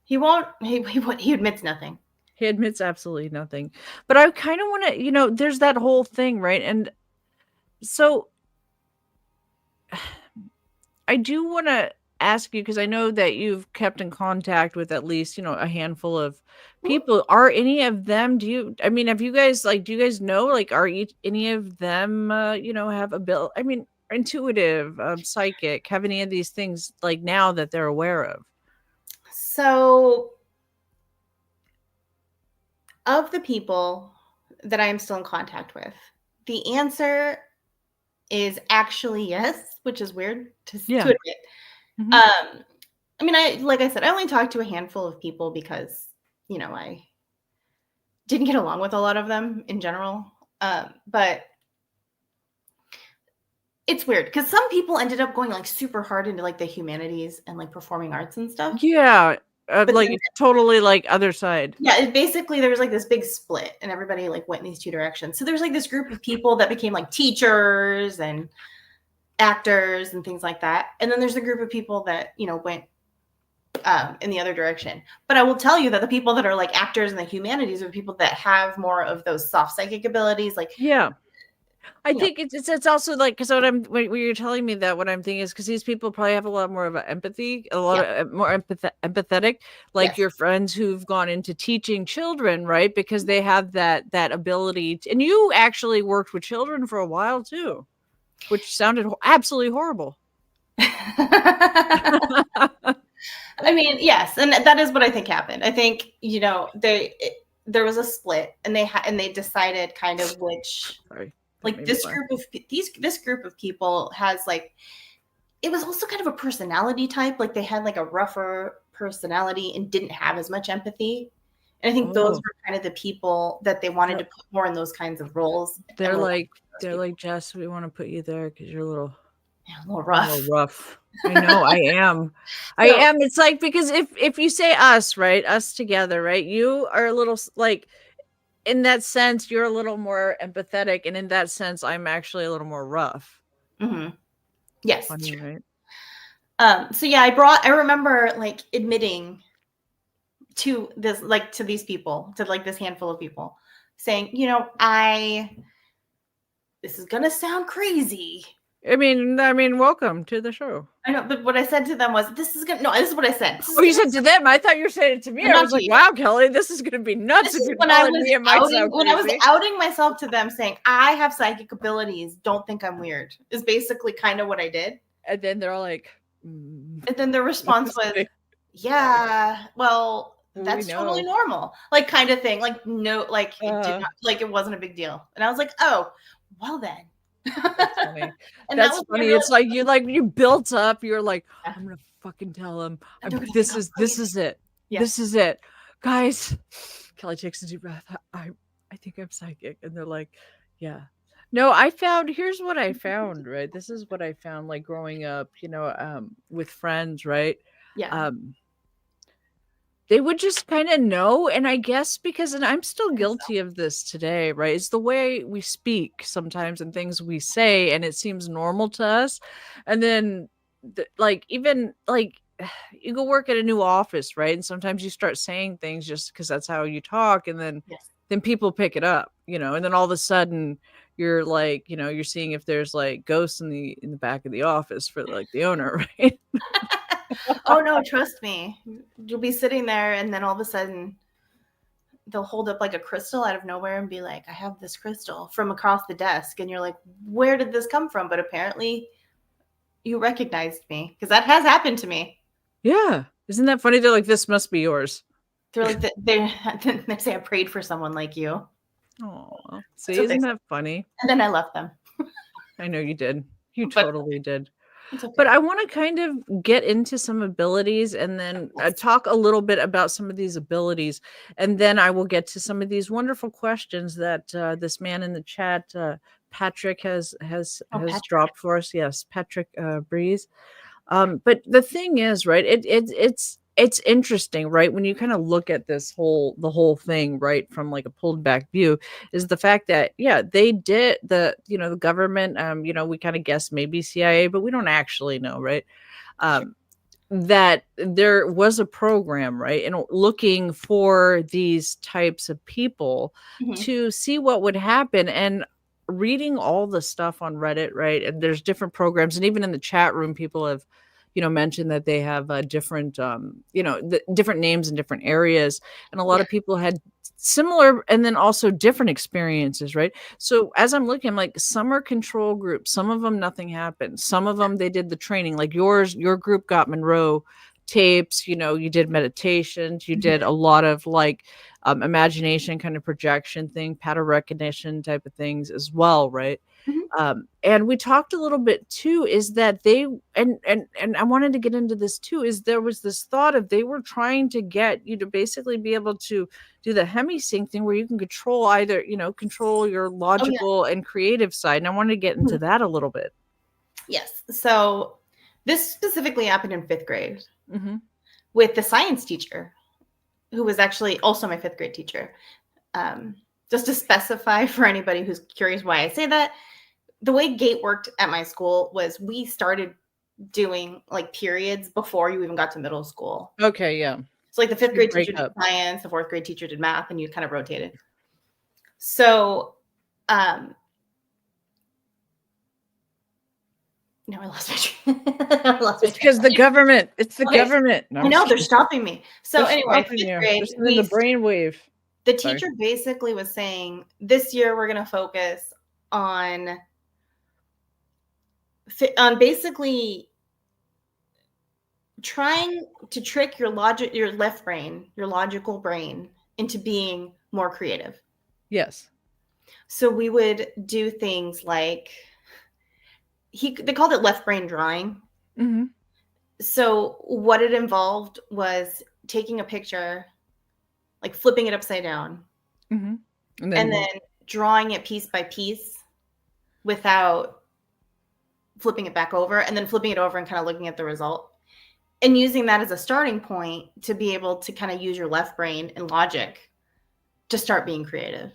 He won't. He admits nothing. He admits absolutely nothing. But I kind of want to, there's that whole thing, right? And so I do want to ask you, because I know that you've kept in contact with at least, a handful of people. Are any of them, have you guys, like, do you guys know, like, any of them, have ability, intuitive, psychic, have any of these things, like, now that they're aware of? So, of the people that I am still in contact with, the answer is actually yes, which is weird to admit. Mhm. Like I said, I only talked to a handful of people because, I didn't get along with a lot of them in general. But it's weird because some people ended up going like super hard into like the humanities and like performing arts and stuff. Yeah, But like, then, totally, like, other side. yeah, basically there was like this big split and everybody like went in these two directions. So there's like this group of people that became like teachers and actors and things like that. And then there's a group of people that, went in the other direction. But I will tell you that the people that are like actors in the humanities are people that have more of those soft psychic abilities. Like, Yeah. I you know, think it's also like, because when you're telling me that, what I'm thinking is because these people probably have a lot more of an empathy, a lot yeah, of more empathetic, like yes. your friends who've gone into teaching children, right? Because they have that ability and you actually worked with children for a while too, which sounded absolutely horrible. Yes, and that is what I think happened. I think, there was a split and they decided kind of which, Sorry, that like, made me laugh. this group of people has like, it was also kind of a personality type. Like they had like a rougher personality and didn't have as much empathy. And I think those Oh, were kind of the people that they wanted they're, to put more in those kinds of roles. And they're were like those they're people. like, Jess, we want to put you there because you're a little Yeah, a little A little rough. rough. I know, I am. I So am. It's like, because if you say us, right? Us together, right? You are a little like, in that sense, you're a little more empathetic, and in that sense, I'm actually a little more rough. mhm. Yes, it's Funny, true. right? So yeah, I remember like admitting to this, like to these people, to like this handful of people, saying, this is gonna sound crazy. Welcome to the show. I know, but what I said to them was, this is what I said. This is Oh, you gonna said to them. I thought you were saying it to me. I not was to like, you. wow, Kelly, this is gonna be nuts This if is you're when I telling was me it might sound crazy. outing myself to them, saying I have psychic abilities. Don't think I'm weird. Is basically kind of what I did. And then they're all like, And then the no, response just was, kidding. Sorry. yeah, well, We that's totally know. normal. Like kind of thing. Like no, like it did Uh, not, like it wasn't a big deal. And I was like, oh, well then. That's funny. And that That's was my funny. real, It's like you built up. You're like, yeah, I'm gonna fucking tell him. and they're gonna think This I'm is this crazy. is it. Yeah. This is it, guys. Kelly takes a deep breath. I think I'm psychic, and they're like, yeah. No, I found. Here's what I found. Right. This is what I found. Like growing up, with friends. Right. Yeah. Um, they would just kind of know, and I guess because, and I'm still I think so. guilty of this today, right? It's the way we speak sometimes and things we say, and it seems normal to us. And then, like, even like, you go work at a new office, right? And sometimes you start saying things just because that's how you talk, and Yes. then people pick it up, and then all of a sudden you're like, you're seeing if there's like ghosts in the back of the office for like the owner, right? Oh no, trust me. You'll be sitting there and then all of a sudden they'll hold up like a crystal out of nowhere and be like, I have this crystal from across the desk. And you're like, where did this come from? But apparently you recognized me because that has happened to me. Yeah. Isn't that funny? They're like, this must be yours. They're like, they say I prayed for someone like you. Oh, That's see, what they isn't said. that funny? And then I left them. I know you did. You But totally did. it's okay. But I want to kind of get into some abilities and then talk a little bit about some of these abilities. And then I will get to some of these wonderful questions that this man in the chat, Patrick, has Patrick. dropped for us. Yes, Patrick Breeze. But the thing is, right? it's interesting, right? When you kind of look at the whole thing, right, from like a pulled back view, is the fact that, yeah, they did the government, we kind of guess maybe CIA, but we don't actually know, right? Um, that there was a program, right? And looking for these types of people Mhm. to see what would happen. And reading all the stuff on Reddit, right? And there's different programs, and even in the chat room, people have, mentioned that they have different, different names in different areas. And a lot Yeah. of people had similar and then also different experiences, right? So as I'm looking, I'm like, some are control groups, some of them nothing happened, some of them they did the training, like your group got Monroe tapes, you did meditations, you did a lot of like imagination kind of projection thing, pattern recognition type of things as well, right? Mhm. And we talked a little bit too, is that they and I wanted to get into this too, is there was this thought of they were trying to get you to basically be able to do the hemisync thing where you can control either, control your Oh yeah. logical and creative side. And I wanted to get into Mhm. that a little bit. Yes. So this specifically happened in 5th grade Mm-hmm. with the science teacher, who was actually also my 5th grade teacher. Um, just to specify for anybody who's curious why I say that, the way GATE worked at my school was we started doing like periods before you even got to middle school. Okay, yeah. So like the 5th You grade break teacher did up. science, the 4th grade teacher did math, and you kind of rotated. So now I lost my train. I lost my It's train. because the government. It's the Okay, government. No, I I'm know just they're kidding. stopping me. So They're anyway, stopping 5th you. grade, They're sending the brainwave. the Sorry. teacher basically was saying, this year we're going to focus on basically trying to trick your left brain, your logical brain, into being more creative. Yes. So we would do things like they called it left brain drawing. Mm-hmm. So what it involved was taking a picture, like flipping it upside down, Mm-hmm. And and then then drawing it piece by piece without flipping it back over, and then flipping it over and kind of looking at the result, and using that as a starting point to be able to kind of use your left brain and logic to start being creative,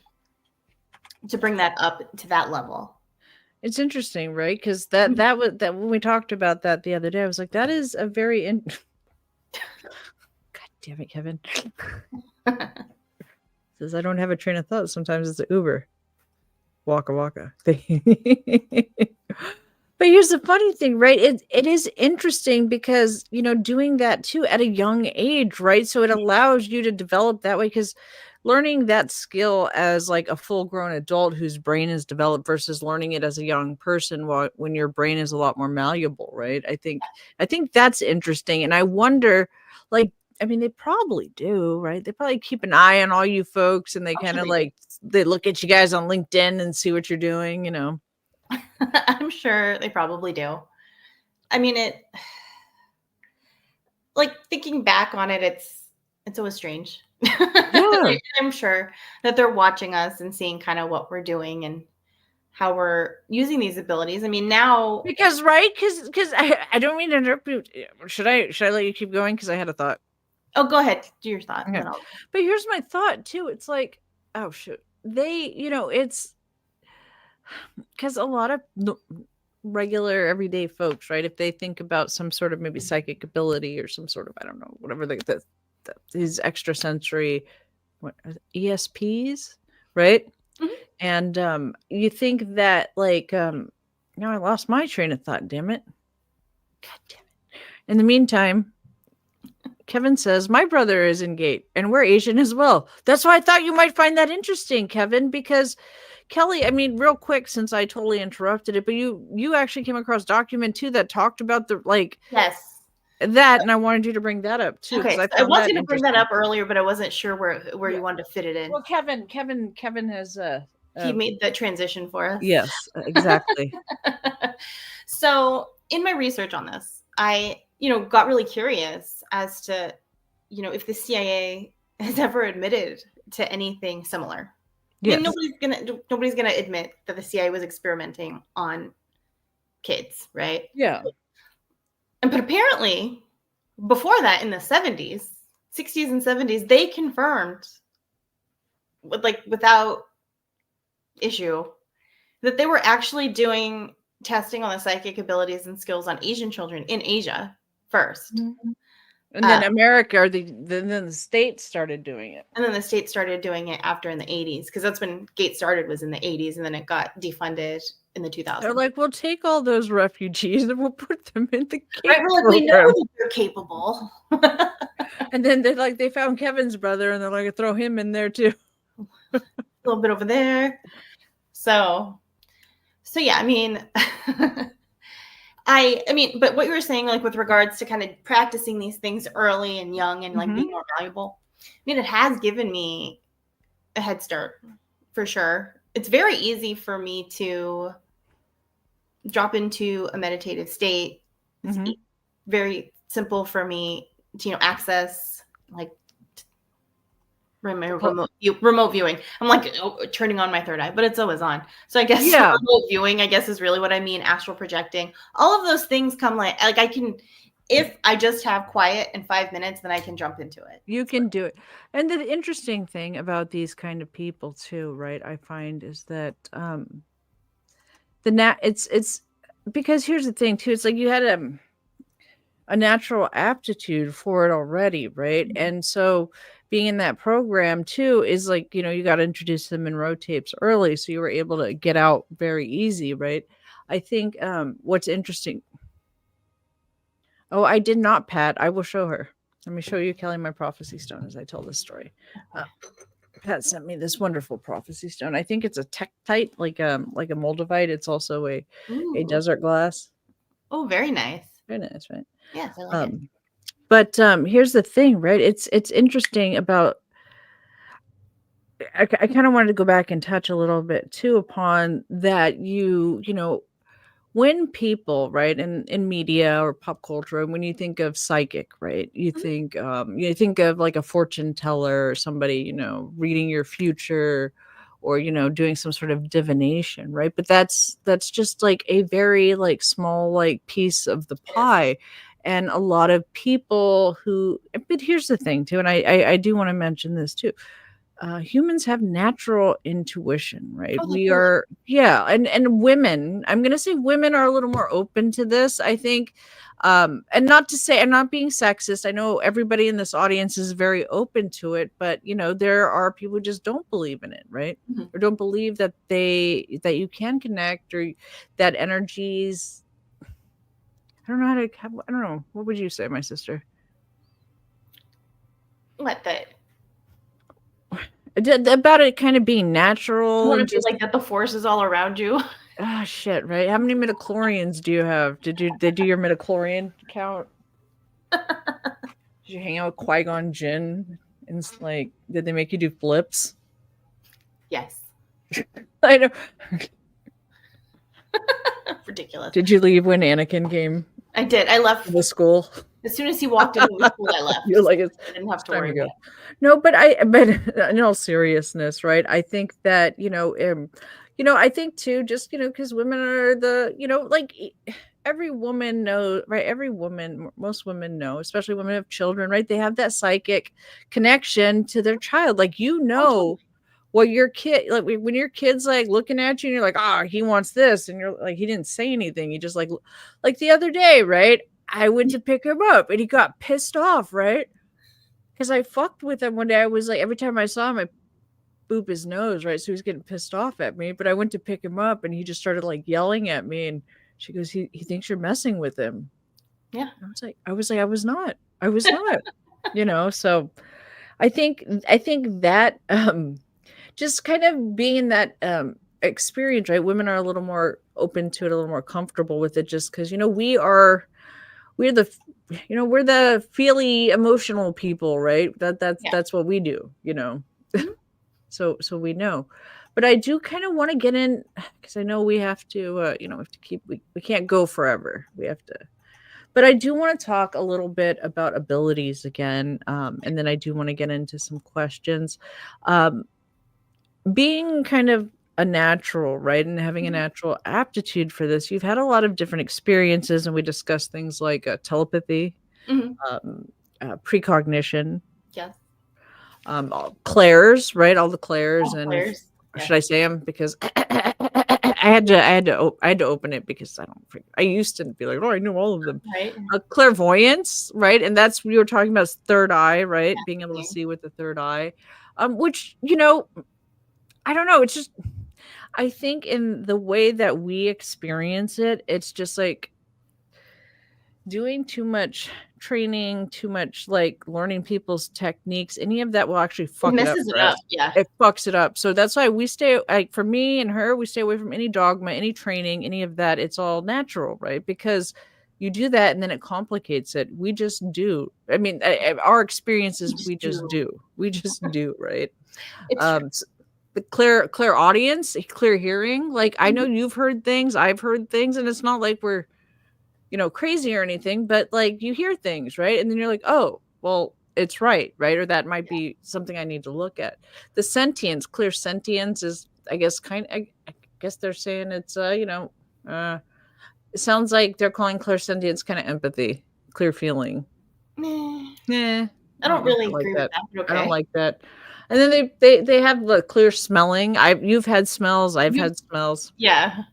to bring that up to that level. it's interesting, right? Because that was that when we talked about that the other day, I was like, that is a very God damn it, Kevin. Says I don't have a train of thought. Sometimes it's an Uber. Waka waka. But here's the funny thing, right? It is interesting because, doing that too at a young age, right? So it allows you to develop that way, because learning that skill as like a full grown adult whose brain is developed versus learning it as a young person when your brain is a lot more malleable, right? I think that's interesting. And I wonder, like, I mean, they probably do, right? They probably keep an eye on all you folks, and they I'm kind sure of they do. like they look at you guys on LinkedIn and see what you're doing. I'm sure they probably do. I mean, like thinking back on it, it's always strange. Yeah. Like, I'm sure that they're watching us and seeing kind of what we're doing and how we're using these abilities. I mean, now. Because right, because I don't mean to interrupt you. Should I let you keep going? Because I had a thought. Oh, go ahead, do your thought, and Okay, then I'll. but here's my thought too. It's like, oh shoot, it's because a lot of regular everyday folks, right? If they think about some sort of maybe psychic ability or some sort of, I don't know, whatever these extrasensory ESPs, right? Mhm. And you think that like now I lost my train of thought. Damn it! God damn it! In the meantime, Kevin says, my brother is in GATE and we're Asian as well. That's why I thought you might find that interesting, Kevin, because Kelly, I mean, real quick, since I totally interrupted it, but you actually came across document too that talked about the like Yes. that, and I wanted you to bring that up too, because Okay. I So I found was that going to bring that interesting. up earlier, but I wasn't sure where Yeah. you wanted to fit it in. Well, Kevin has He made the transition for us. yes, exactly. So in my research on this, I, got really curious as to, if the CIA has ever admitted to anything similar. I mean, Yes. nobody's gonna admit that the CIA was experimenting on kids, right? Yeah. But apparently, before that, in the 70s, 60s and 70s, they confirmed without issue that they were actually doing testing on the psychic abilities and skills on Asian children in Asia first. Mm-hmm. And then America, or then the States started doing it. And then the States started doing it after in the 80s, because that's when GATE started, was in the 80s, and then it got defunded in the 2000s. They're like, we'll take all those refugees and we'll put them in the GATE right, we're like, we know that they're capable. And then they found Kevin's brother, and they're like, throw him in there too. A little bit over there. So yeah, I mean, I mean, but what you were saying, like with regards to kind of practicing these things early and young and like being more valuable, I mean, it has given me a head start for sure. It's very easy for me to drop into a meditative state. It's very simple for me to, access like remote viewing. I'm like turning on my third eye, but it's always on. So I guess remote viewing, I guess, is really what I mean. Astral projecting, all of those things come like I can, if I just have quiet in 5 minutes, then I can jump into it. You can do it. And the interesting thing about these kind of people too, right, I find is that it's because here's the thing too, it's like you had a natural aptitude for it already, right? And so being in that program too is like, you got to introduce the Monroe Tapes early, so you were able to get out very easy, right? I think what's interesting. Oh, I did not, Pat. I will show her. Let me show you, Kelly, my prophecy stone as I tell this story. Pat sent me this wonderful prophecy stone. I think it's a tektite, like a moldavite. It's also a desert glass. Oh, very nice. Very nice, right? Yes, I like it. But here's the thing, right? It's interesting about. I kind of wanted to go back and touch a little bit too upon that. When people, right, in media or pop culture, and when you think of psychic, right, you think of like a fortune teller or somebody, reading your future, or doing some sort of divination, right? But that's just like a very like small like piece of the pie. And a lot of people but here's the thing too, and I do want to mention this too. Humans have natural intuition, right? We are, and women, I'm going to say women are a little more open to this, I think. And not to say I'm not being sexist. I know everybody in this audience is very open to it, but there are people who just don't believe in it, right? Or don't believe that you can connect, or that energies. I don't know. What would you say, my sister? What that? About it kind of being natural, and just like that the force is all around you. Ah, shit, right? How many midichlorians do you have? Did they do your midichlorian count? Did you hang out with Qui-Gon Jinn? And it's like, did they make you do flips? Yes. I know. Ridiculous. Did you leave when Anakin came? I did. I left the school. As soon as he walked into the school, I left. You're like, I didn't have to worry about it. No, but in all seriousness, right? I think that, I think too, just, because women are like every woman knows, right? Most women know, especially women who have children, right? They have that psychic connection to their child. Like, what your kid, like when your kid's like looking at you and you're like, he wants this. And you're like, he didn't say anything. He just like the other day, right? I went to pick him up and he got pissed off, right? Because I fucked with him one day. I was like, every time I saw him, I boop his nose, right? So he was getting pissed off at me. But I went to pick him up and he just started like yelling at me. And she goes, he thinks you're messing with him. Yeah. I was not. So I think that just kind of being in that experience, right? Women are a little more open to it, a little more comfortable with it, just because, we're the feely, emotional people, right? That's what we do, So we know. But I do kind of want to get in, because I know we have to, we can't go forever. We have to. But I do want to talk a little bit about abilities again. And then I do want to get into some questions. Being kind of a natural, right? And having a natural aptitude for this, you've had a lot of different experiences, and we discussed things like telepathy. Mhm. Precognition, Yes. clairs, right? All the clairs, All and players. Yeah. should I say them because I had to open it because I used to be like, oh, I knew all of them. Right. Clairvoyance, right? And that's we were talking about third eye, right? Being able to Yeah. see with the third eye, which I don't know. It's just I think in the way that we experience it, it's just like doing too much training, too much like learning people's techniques, any of that will actually It fuck it up messes for it up. us. Yeah. It fucks it up. So that's why we stay like for me and her, we stay away from any dogma, any training, any of that. It's all natural, right? Because you do that and then it complicates it. We just do. I mean, our experiences, Just we just do. do. We just do, right? It's true. Um, the clear audience, clear hearing. Like I know Mhm. you've heard things, I've heard things, and it's not like we're crazy or anything, but like you hear things, right? And then you're like, oh, well, it's right, right? Or that might be something I need to look at. The sentience, clear sentience is, I guess, I guess they're saying it's, it sounds like they're calling clear sentience kind of empathy, clear feeling. Meh. Yeah, I I don't don't know if I really like agree with that. that, but I don't okay. like that. And then they have the clear smelling. You've had smells. I've You, had smells. yeah,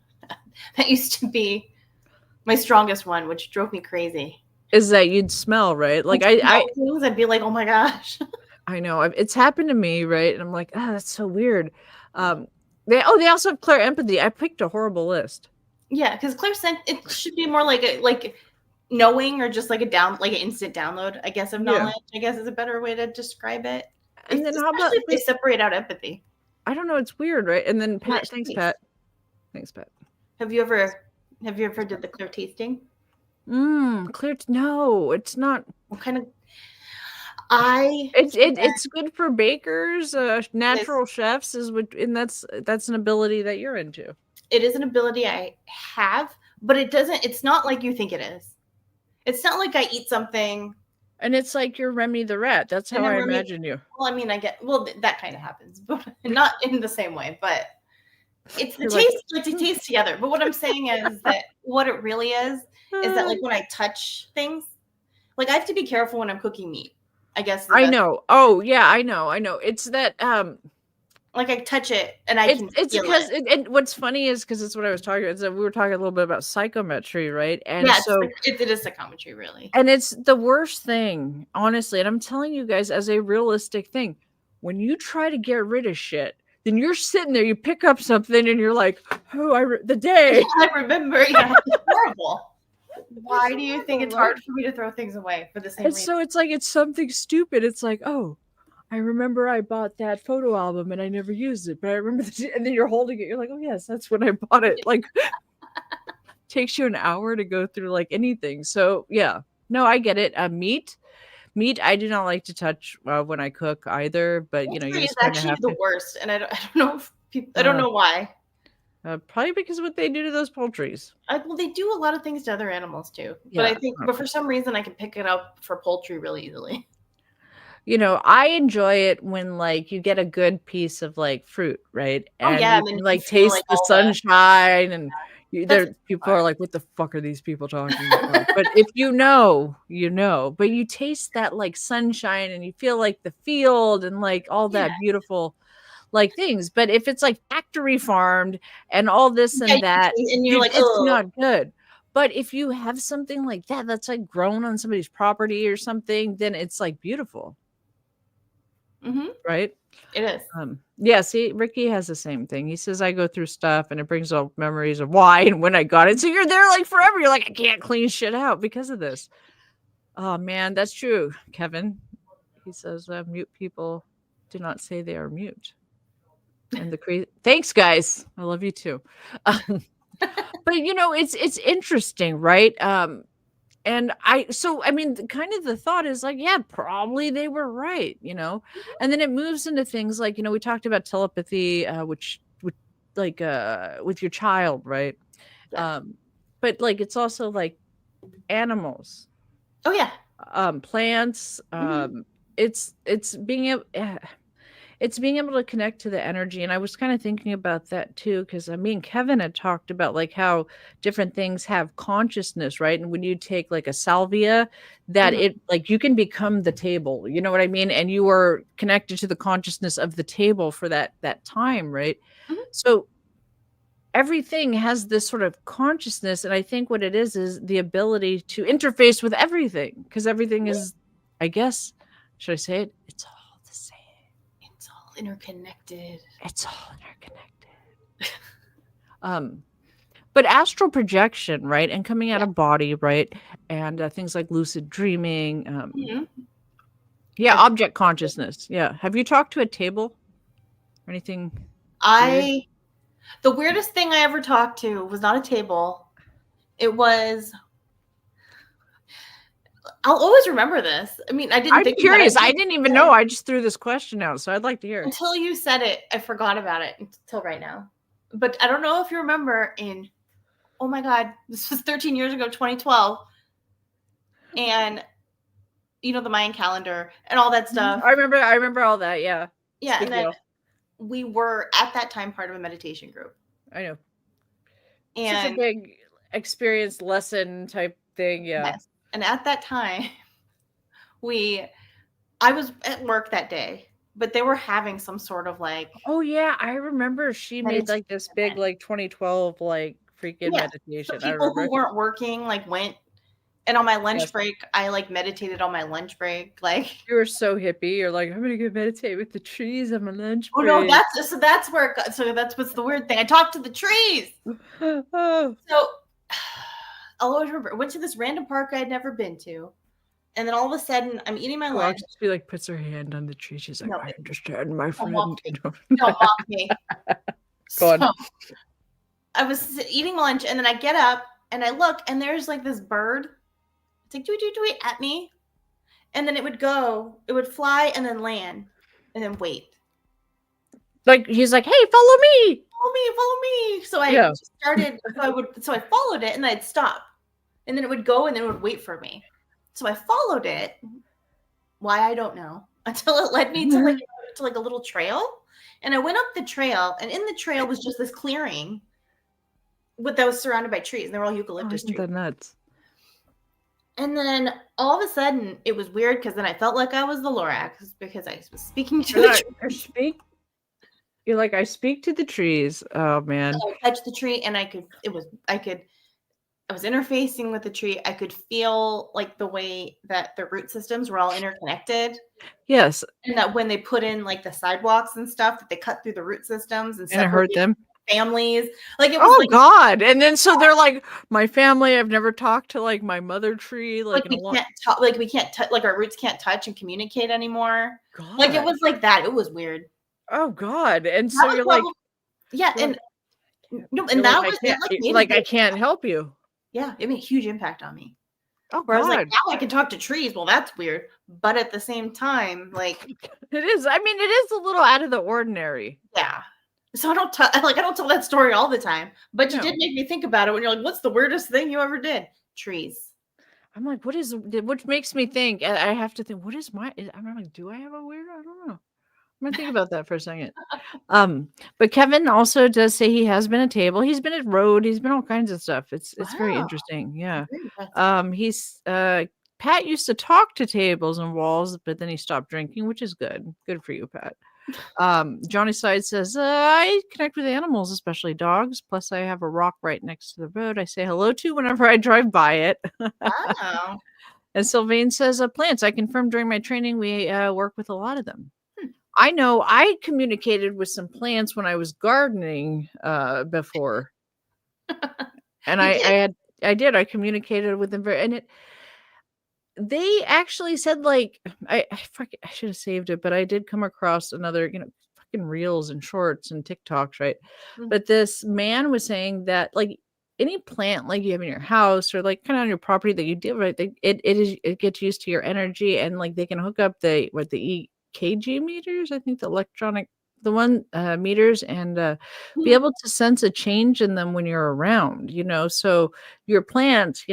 that used to be my strongest one, which drove me crazy. Is that you'd smell, right? Like I'd smell things, I'd be like, oh my gosh. I know it's happened to me, right? And I'm like, that's so weird. They also have clear empathy. I picked a horrible list. Yeah, because clear scent, it should be more like like knowing or just like like an instant download, I guess, of Yeah. knowledge, I guess is a better way to describe it. And then how Especially about if they separate out empathy. I don't know, it's weird, right? And then And Pat, it's thanks, taste. Pat. Thanks, Pat. Have you ever did the clear tasting? No, it's not. What kind of I It's good for bakers, is natural chefs is what, and that's an ability that you're into. it is an ability I have, but it's not like you think it is. It's not like I eat something And it's like you're Remy the rat. That's and how then I Remy, imagine you. well, I mean, that kind of happens, but not in the same way, but it's the You're like, taste, like to taste together. But what I'm saying is that what it really is that "Uh, like when I touch things, like I have to be careful when I'm cooking meat. I guess is the I best. know. Oh yeah, I know. It's that Like I touch it and I It's can it's feel because it. what's funny is because it's what I was talking about. So we were talking a little bit about psychometry, right? And Yeah, so it is psychometry, really. and it's the worst thing, honestly. And I'm telling you guys as a realistic thing, when you try to get rid of shit, then you're sitting there, you pick up something, and you're like, "Oh, the day." I remember, yeah, it's horrible. Why do It's you think horrible, it's right? hard for me to throw things away for the same And reason? so it's like it's something stupid. It's like, oh, I remember I bought that photo album and I never used it, but I remember and then you're holding it. You're like, oh yes, that's when I bought it. Like takes you an hour to go through like anything. So yeah, no, I get it. Meat, I do not like to touch when I cook either. But you Poultry is just kind of actually have the to. worst, and I don't know if I don't Uh, know why. Probably because of what they do to those poultries. Well, they do a lot of things to other animals too, but Yeah, but for some reason, I can pick it up for poultry really easily. I enjoy it when like you get a good piece of like fruit, right? Oh And yeah, you and then can you can like feel like taste the all the sunshine and that's there people part. are like, what the fuck are these people talking about? But if but you taste that like sunshine and you feel like the field and like all Yeah, that beautiful like things. But if it's like factory farmed and all this yeah, and that, and you're like, it's oh, not good. But if you have something like that that's like grown on somebody's property or something, then it's like beautiful, mm-hmm, right? it is. Yeah, see, Ricky has the same thing. He says I go through stuff and it brings up memories of why and when I got it. So you're there like forever. You're like, I can't clean shit out because of this. Oh man, that's true, Kevin. He says mute people do not say they are mute. And the crazy thanks, guys. I love you too. But it's interesting, right? And I mean, kind of the thought is like, yeah, probably they were right. And then it moves into things like, we talked about telepathy, which like with your child, right? Yeah. But like it's also like animals, Oh yeah. plants, Mm-hmm. it's being able it's being able to connect to the energy. And I was kind of thinking about that too, because me and Kevin had talked about like how different things have consciousness, right? And when you take like a salvia, that Mhm. it like you can become the table, you know what I mean? And you are connected to the consciousness of the table for that time, right? Mhm. So everything has this sort of consciousness, and I think what it is the ability to interface with everything, because everything is, I guess, should I say it? It's all the same. It's all interconnected. It's all interconnected. um but astral projection, right, and coming out Yeah. of body, right, and things like lucid dreaming, Mhm. yeah, I've object consciousness, yeah. Have you talked to a table or anything weird? I the weirdest thing I ever talked to was not a table. It was I'll always remember this. I mean, I didn't I'm think about it curious. I didn't even know. I just threw this question out, so I'd like to hear. until you said it. I forgot about it until right now. But I don't know if you remember oh my God, this was 13 years ago, 2012. And the Mayan calendar and all that stuff. I remember all that, yeah. It's a Yeah. And big then deal. we were at that time part of a meditation group. I know. Such a And big experience lesson type thing, yeah. yes. And at that time, I was at work that day, but they were having some sort of like Oh, yeah, I remember she made, meditation like, this big, event. like, 2012, like, freaking Yeah. So meditation, I people remember. who weren't working like went, and on my lunch Yes. break, I like meditated on my lunch break. Like, You were so hippie, you're like, "I'm gonna go meditate with the trees on my lunch oh no, break." that's where so that's what's the weird thing. I talked to the trees. Oh. So I'll always remember. I went to this random park I had never been to, and then all of a sudden, I'm eating my lunch. She, like, puts her hand on the tree, she's like, No, "I understand, my don't mock friend," you me. know? Don't mock me. Go on. So I was eating lunch, and then I get up and I look, and there's like this bird. It's like tweet tweet tweet at me, and then it would fly and then land, and then wait. Like, he's like, "Hey, follow me!" Follow me. So I Yeah. started. So I followed it, and I'd stop, and then it would go, and then it would wait for me. So I followed it. Why I don't know until it led me to like a little trail, and I went up the trail, and in the trail was just this clearing, that was surrounded by trees, and they were all Oh, eucalyptus isn't trees. that nuts? And then all of a sudden, it was weird because then I felt like I was the Lorax because I was speaking to the tree. You're like, "I speak to the trees." Oh, man. I touched the tree, and I was interfacing with the tree. I could feel like the way that the root systems were all interconnected. Yes. And that when they put in like the sidewalks and stuff, that they cut through the root systems and And it hurt separate them? families. Like it was Oh like god, and then so they're like, "My family, I've never talked to, like, my mother tree, like, in a we long." can't talk, like we can't touch, like our roots can't touch and communicate anymore. Like it God. was like that. It was weird. Oh god, and That so was you're like probably yeah, you're and like no, you're and like, that "I was it. can't," Like made a like, "I big can't help you." yeah, it made a huge impact on me. Oh Where I was like, god. now I can talk to trees. Well, that's weird, but at the same time, like It is, I mean, it is a little out of the ordinary. yeah. So I don't tell that story all the time, but you No. did make me think about it when you're like, what's the weirdest thing you ever did? Trees. I'm like, "What is," which makes me think, and I have to think, "What is I'm like, do I have a weird, I don't know. I'm gonna think about that for a second. But Kevin also does say he has been at table. He's been at road. He's been all kinds of stuff. It's very Wow. interesting. Yeah. Very impressive. He's Pat used to talk to tables and walls, but then he stopped drinking, which is good. Good for you, Pat. Johnny Side says, I connect with animals, especially dogs. Plus, I have a rock right next to the road I say hello to whenever I drive by it. Wow. And Sylvain says, plants. I confirmed during my training, we work with a lot of them. Hmm. I know I communicated with some plants when I was gardening before. And I did. I communicated with them and they actually said, like, I should have saved it, but I did come across another, fucking reels and shorts and TikToks, right? Mm. But this man was saying that, like, any plant like you have in your house or like kind of on your property that you do, right? It gets used to your energy, and like they can hook up the EKG meters, I think meters, and be able to sense a change in them when you're around, so your plants,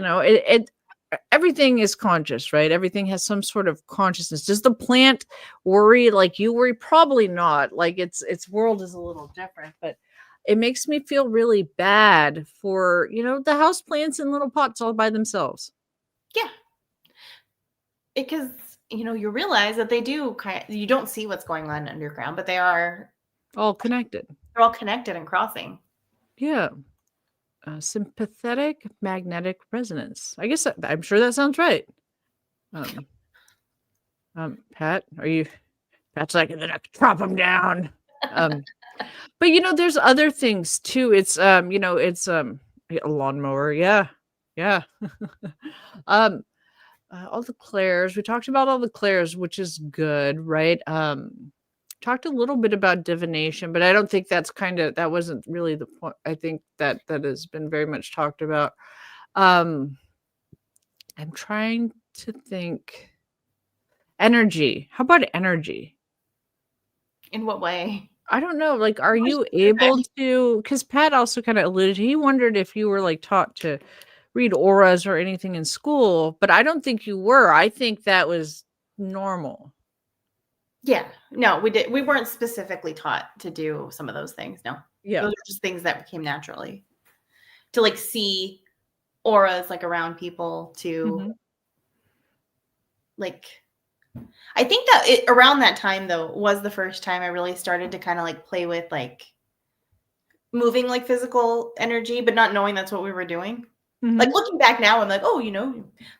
everything is conscious, right? Everything has some sort of consciousness. Does the plant worry like you worry? Probably not. Like its world is a little different, but it makes me feel really bad for, the house plants in little pots all by themselves. Yeah. Because, you realize that they do you don't see what's going on underground, but they're All connected. all connected and crossing. Yeah. Sympathetic magnetic resonance. I guess I'm sure that sounds right. Pat, Pat's like, and then I chop them down. But there's other things too. It's it's a lawnmower. Yeah. Yeah. All the clairs. We talked about all the clairs, which is good, right? Talked a little bit about divination, but I don't think that wasn't really the point. I think that has been very much talked about. I'm trying to think. Energy. How about energy? In what way? I don't know. Like, are you able to? Because Pat also kind of alluded. He wondered if you were like taught to read auras or anything in school, but I don't think you were. I think that was normal. Yeah. No, we weren't specifically taught to do some of those things. No. Yeah. Those are just things that came naturally. To like see auras like around people, to like, I think that around that time though was the first time I really started to kind of like play with like moving like physical energy, but not knowing that's what we were doing. Like looking back now, I'm like, oh,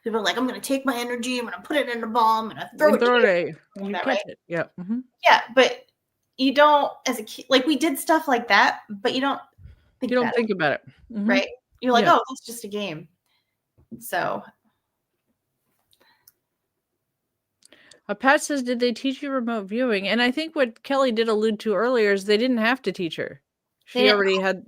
people are like, I'm going to take my energy, I'm going to put it in a ball, I'm going to throw it. And you catch it. Yeah. Yeah, but you don't, as a kid, like we did stuff like that, but you don't think about it. Right? You're like, oh, it's just a game. So. Pat says, did they teach you remote viewing? And I think what Kelly did allude to earlier is they didn't have to teach her. She already had.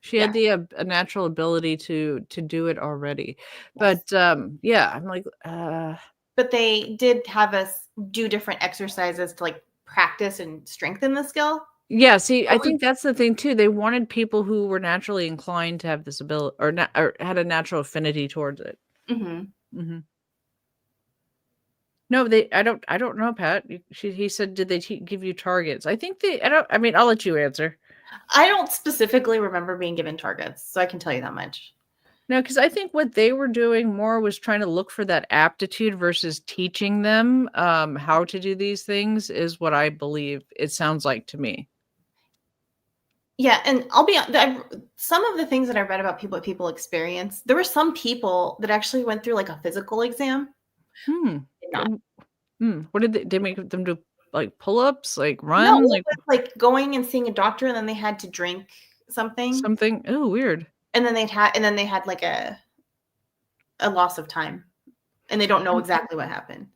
She had the a natural ability to do it already. Yes. But yeah, I'm like, but they did have us do different exercises to like practice and strengthen the skill. Yeah, see, I think that's the thing too. They wanted people who were naturally inclined to have this ability or had a natural affinity towards it. No, I don't know, Pat. He said, did they give you targets? I think I'll let you answer. I don't specifically remember being given targets, so I can tell you that much. No, because I think what they were doing more was trying to look for that aptitude versus teaching them how to do these things is what I believe it sounds like to me. Yeah, and I'll be some of the things that I read about what people experience, there were some people that actually went through like a physical exam. What did they make them do? Like pull-ups, like run? No, like going and seeing a doctor, and then they had to drink something. Oh, weird. And then they had like a loss of time, and they don't know exactly what happened.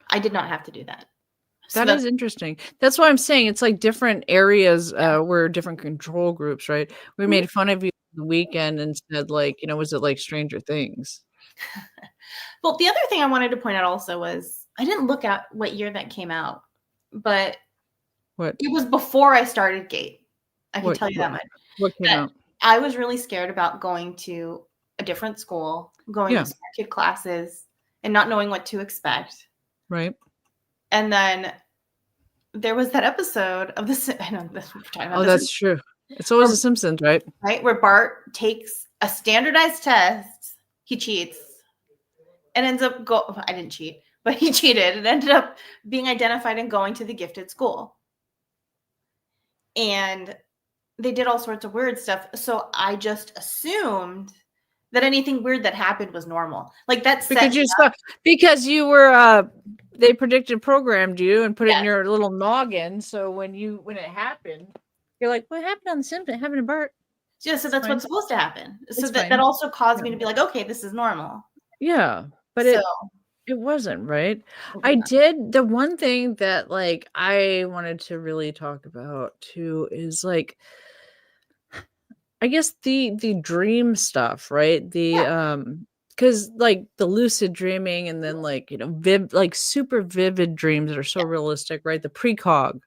I did not have to do that. That is interesting. That's why I'm saying it's like different areas where different control groups, right? We made fun of you the weekend and said, like, was it like Stranger Things? Well, the other thing I wanted to point out also was I didn't look at what year that came out, but it was before I started GATE. I can tell you that much. What came out? I was really scared about going to a different school, going to smart kid classes, and not knowing what to expect. Right. And then there was that episode of I know this we're talking about. Oh, that's true. It's always The Simpsons, right? Right, where Bart takes a standardized test, he cheats, and ends up I didn't cheat, but he cheated and ended up being identified and going to the gifted school. And they did all sorts of weird stuff. So I just assumed that anything weird that happened was normal. Like that's because you were they programmed you and put it in your little noggin. So when it happened, you're like, what happened on The Simpsons? It happened to Bart. Yeah, so that's what's supposed to happen. So that also caused me to be like, okay, this is normal. Yeah, but it wasn't, right? The one thing that like I wanted to really talk about too is like, I guess the dream stuff, right? Because like the lucid dreaming and then like, like super vivid dreams that are so realistic, right? The precog,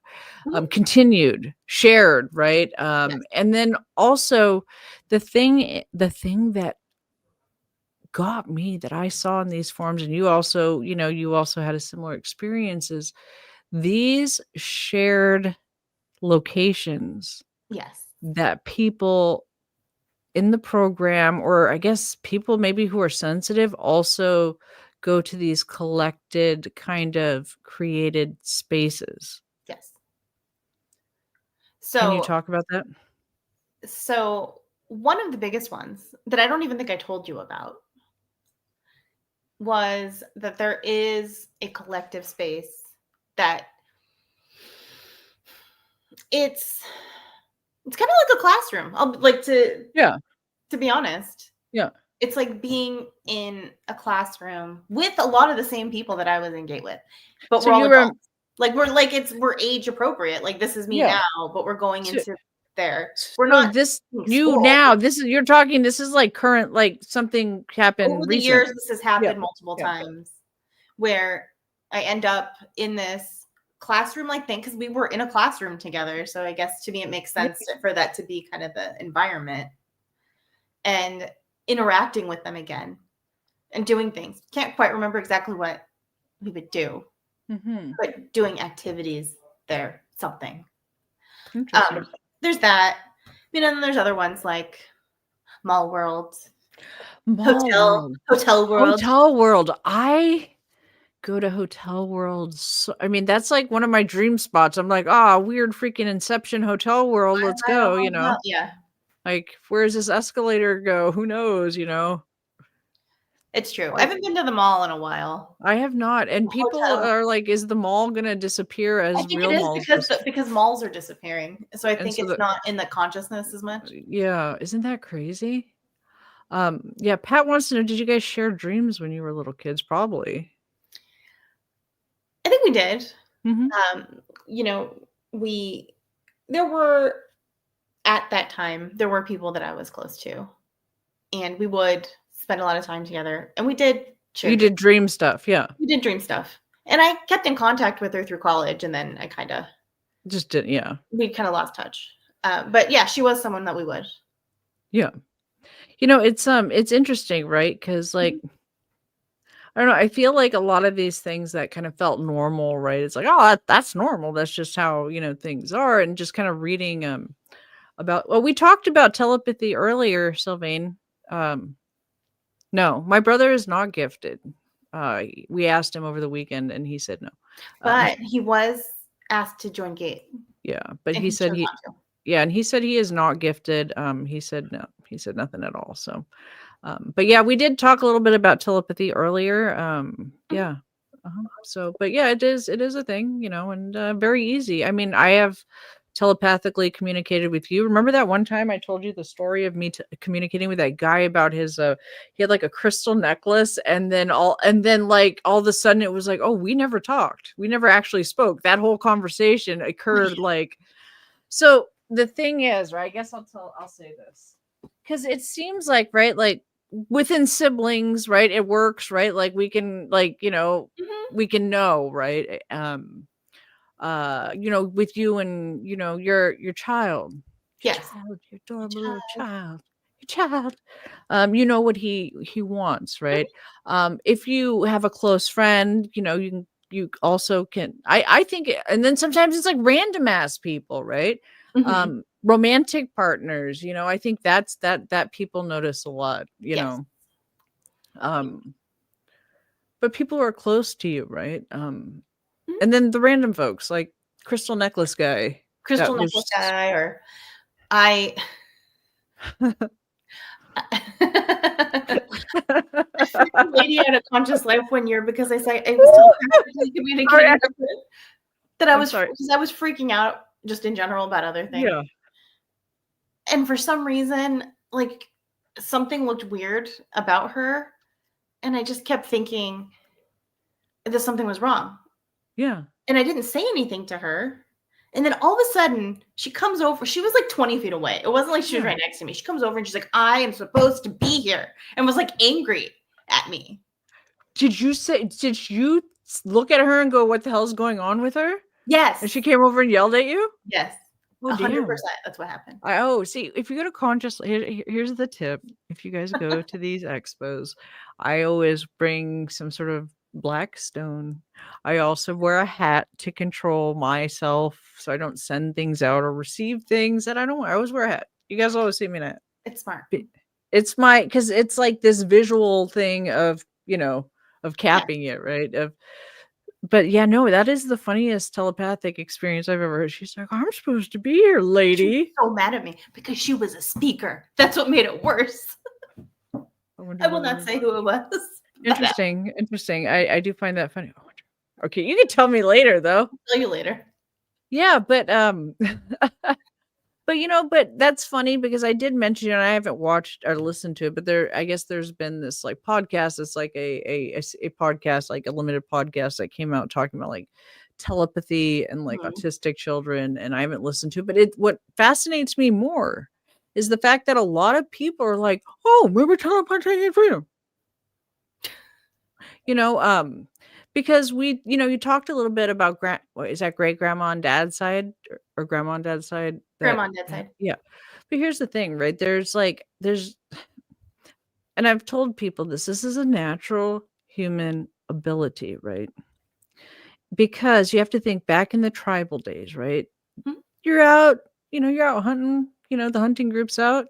continued, shared, right? And then also the thing that got me that I saw in these forums, and you also, you also had a similar experiences. These shared locations Yes. that people in the program, or I guess people maybe who are sensitive, also go to these collected kind of created spaces. Yes. Can you So, talk about that? so one of the biggest ones that I don't even think I told you about was that there is a collective space that it's kind of like a classroom. I'll like Yeah. to be honest. Yeah. It's like being in a classroom with a lot of the same people that I was in gate with, but So we're all you were, adults. Like we're age appropriate. Like this is me yeah. now, but we're going So, into there. We're so not this, in you school. now, this is, you're talking, this is like current, like something Over happened the recent. years, this has Yeah. happened multiple Yeah. times where I end up in this classroom like thing because we were in a classroom together. So I guess to me, it makes sense for that to be kind of the environment and interacting with them again and doing things. Can't quite remember exactly what we would do, but doing activities there, something. Interesting. There's that. And then there's other ones like Mall World, Mall World. Hotel World. Hotel World. I go to Hotel World. So, I mean, that's like one of my dream spots. I'm like, weird freaking Inception Hotel World. Let's go, Yeah, Like, where's this escalator go? Who knows, it's true. I haven't been to the mall in a while. I have not. And people Hotel. are like, is the mall gonna disappear I as think it real is malls? because malls are disappearing. So I think So it's not in the consciousness as much. yeah, isn't that crazy? Yeah, Pat wants to know, did you guys share dreams when you were little kids? Probably. I think we did. Mm-hmm. There were at that time, there were people that I was close to, and we would spend a lot of time together, and we did share. You did dream stuff, yeah. We did dream stuff, and I kept in contact with her through college, and then I kind of just didn't, yeah. We kind of lost touch. But yeah, she was someone that we would. Yeah. It's interesting, right? Because like, I don't know, I feel like a lot of these things that kind of felt normal, right? It's like, that's normal. That's just how, things are. And just kind of reading about, well, we talked about telepathy earlier, Sylvain. No, my brother is not gifted. We asked him over the weekend and he said no. But he was asked to join Gate. Yeah, but he said and he said he is not gifted. He said no. He said nothing at all. So, but yeah, we did talk a little bit about telepathy earlier. Yeah. So, but yeah, it is a thing, and very easy. I mean, I have telepathically communicated with you. Remember that one time I told you the story of me communicating with that guy about his he had like a crystal necklace, and then like all of a sudden it was like, oh, we never talked. We never actually spoke. That whole conversation occurred like, so the thing is, right, I guess I'll say this, because it seems like, right, like within siblings, right, it works, right, like we can, like, we can know, right, with you and your child, Yes. your adorable little child, you know what he wants, right? If you have a close friend, you also can, I think, and then sometimes it's like random ass people, right? Romantic partners, I think that's that people notice a lot, but people are close to you, right? And then the random folks like crystal necklace guy, or I freaked a lady out of conscious life one year because I was telepathically communicating with her that I was freaking out just in general about other things. Yeah. And for some reason, like something looked weird about her, and I just kept thinking that something was wrong. Yeah. And I didn't say anything to her. And then all of a sudden, she comes over. She was like 20 feet away. It wasn't like she was right next to me. She comes over and she's like, I am supposed to be here. And was like angry at me. Did you look at her and go, what the hell is going on with her? Yes. And she came over and yelled at you? Yes. Oh, 100%. damn. That's what happened. See, if you go to conscious, here's the tip. If you guys go to these expos, I always bring some sort of black stone. I also wear a hat to control myself so I don't send things out or receive things that I don't want. I always wear a hat. You guys always see me in a hat. It's smart. It's because it's like this visual thing of, of capping it, right? But yeah, no, that is the funniest telepathic experience I've ever heard. She's like, I'm supposed to be here, She was lady. so mad at me because she was a speaker. That's what made it worse. I will not say who it was. Interesting. I do find that funny. Okay, you can tell me later, though. I'll tell you later. Yeah, but but that's funny because I did mention it. I haven't watched or listened to it, but I guess there's been this like podcast. It's like a podcast, like a limited podcast that came out talking about like telepathy and like autistic children, and I haven't listened to it. But what fascinates me more is the fact that a lot of people are like, "Oh, we were telepathy and freedom," because you talked a little bit about is that great grandma on dad's side or grandma on dad's side? Grandma on dad's side. Yeah. But here's the thing, right? And I've told people this is a natural human ability, right? Because you have to think back in the tribal days, right? Mhm. You're out hunting, the hunting group's out,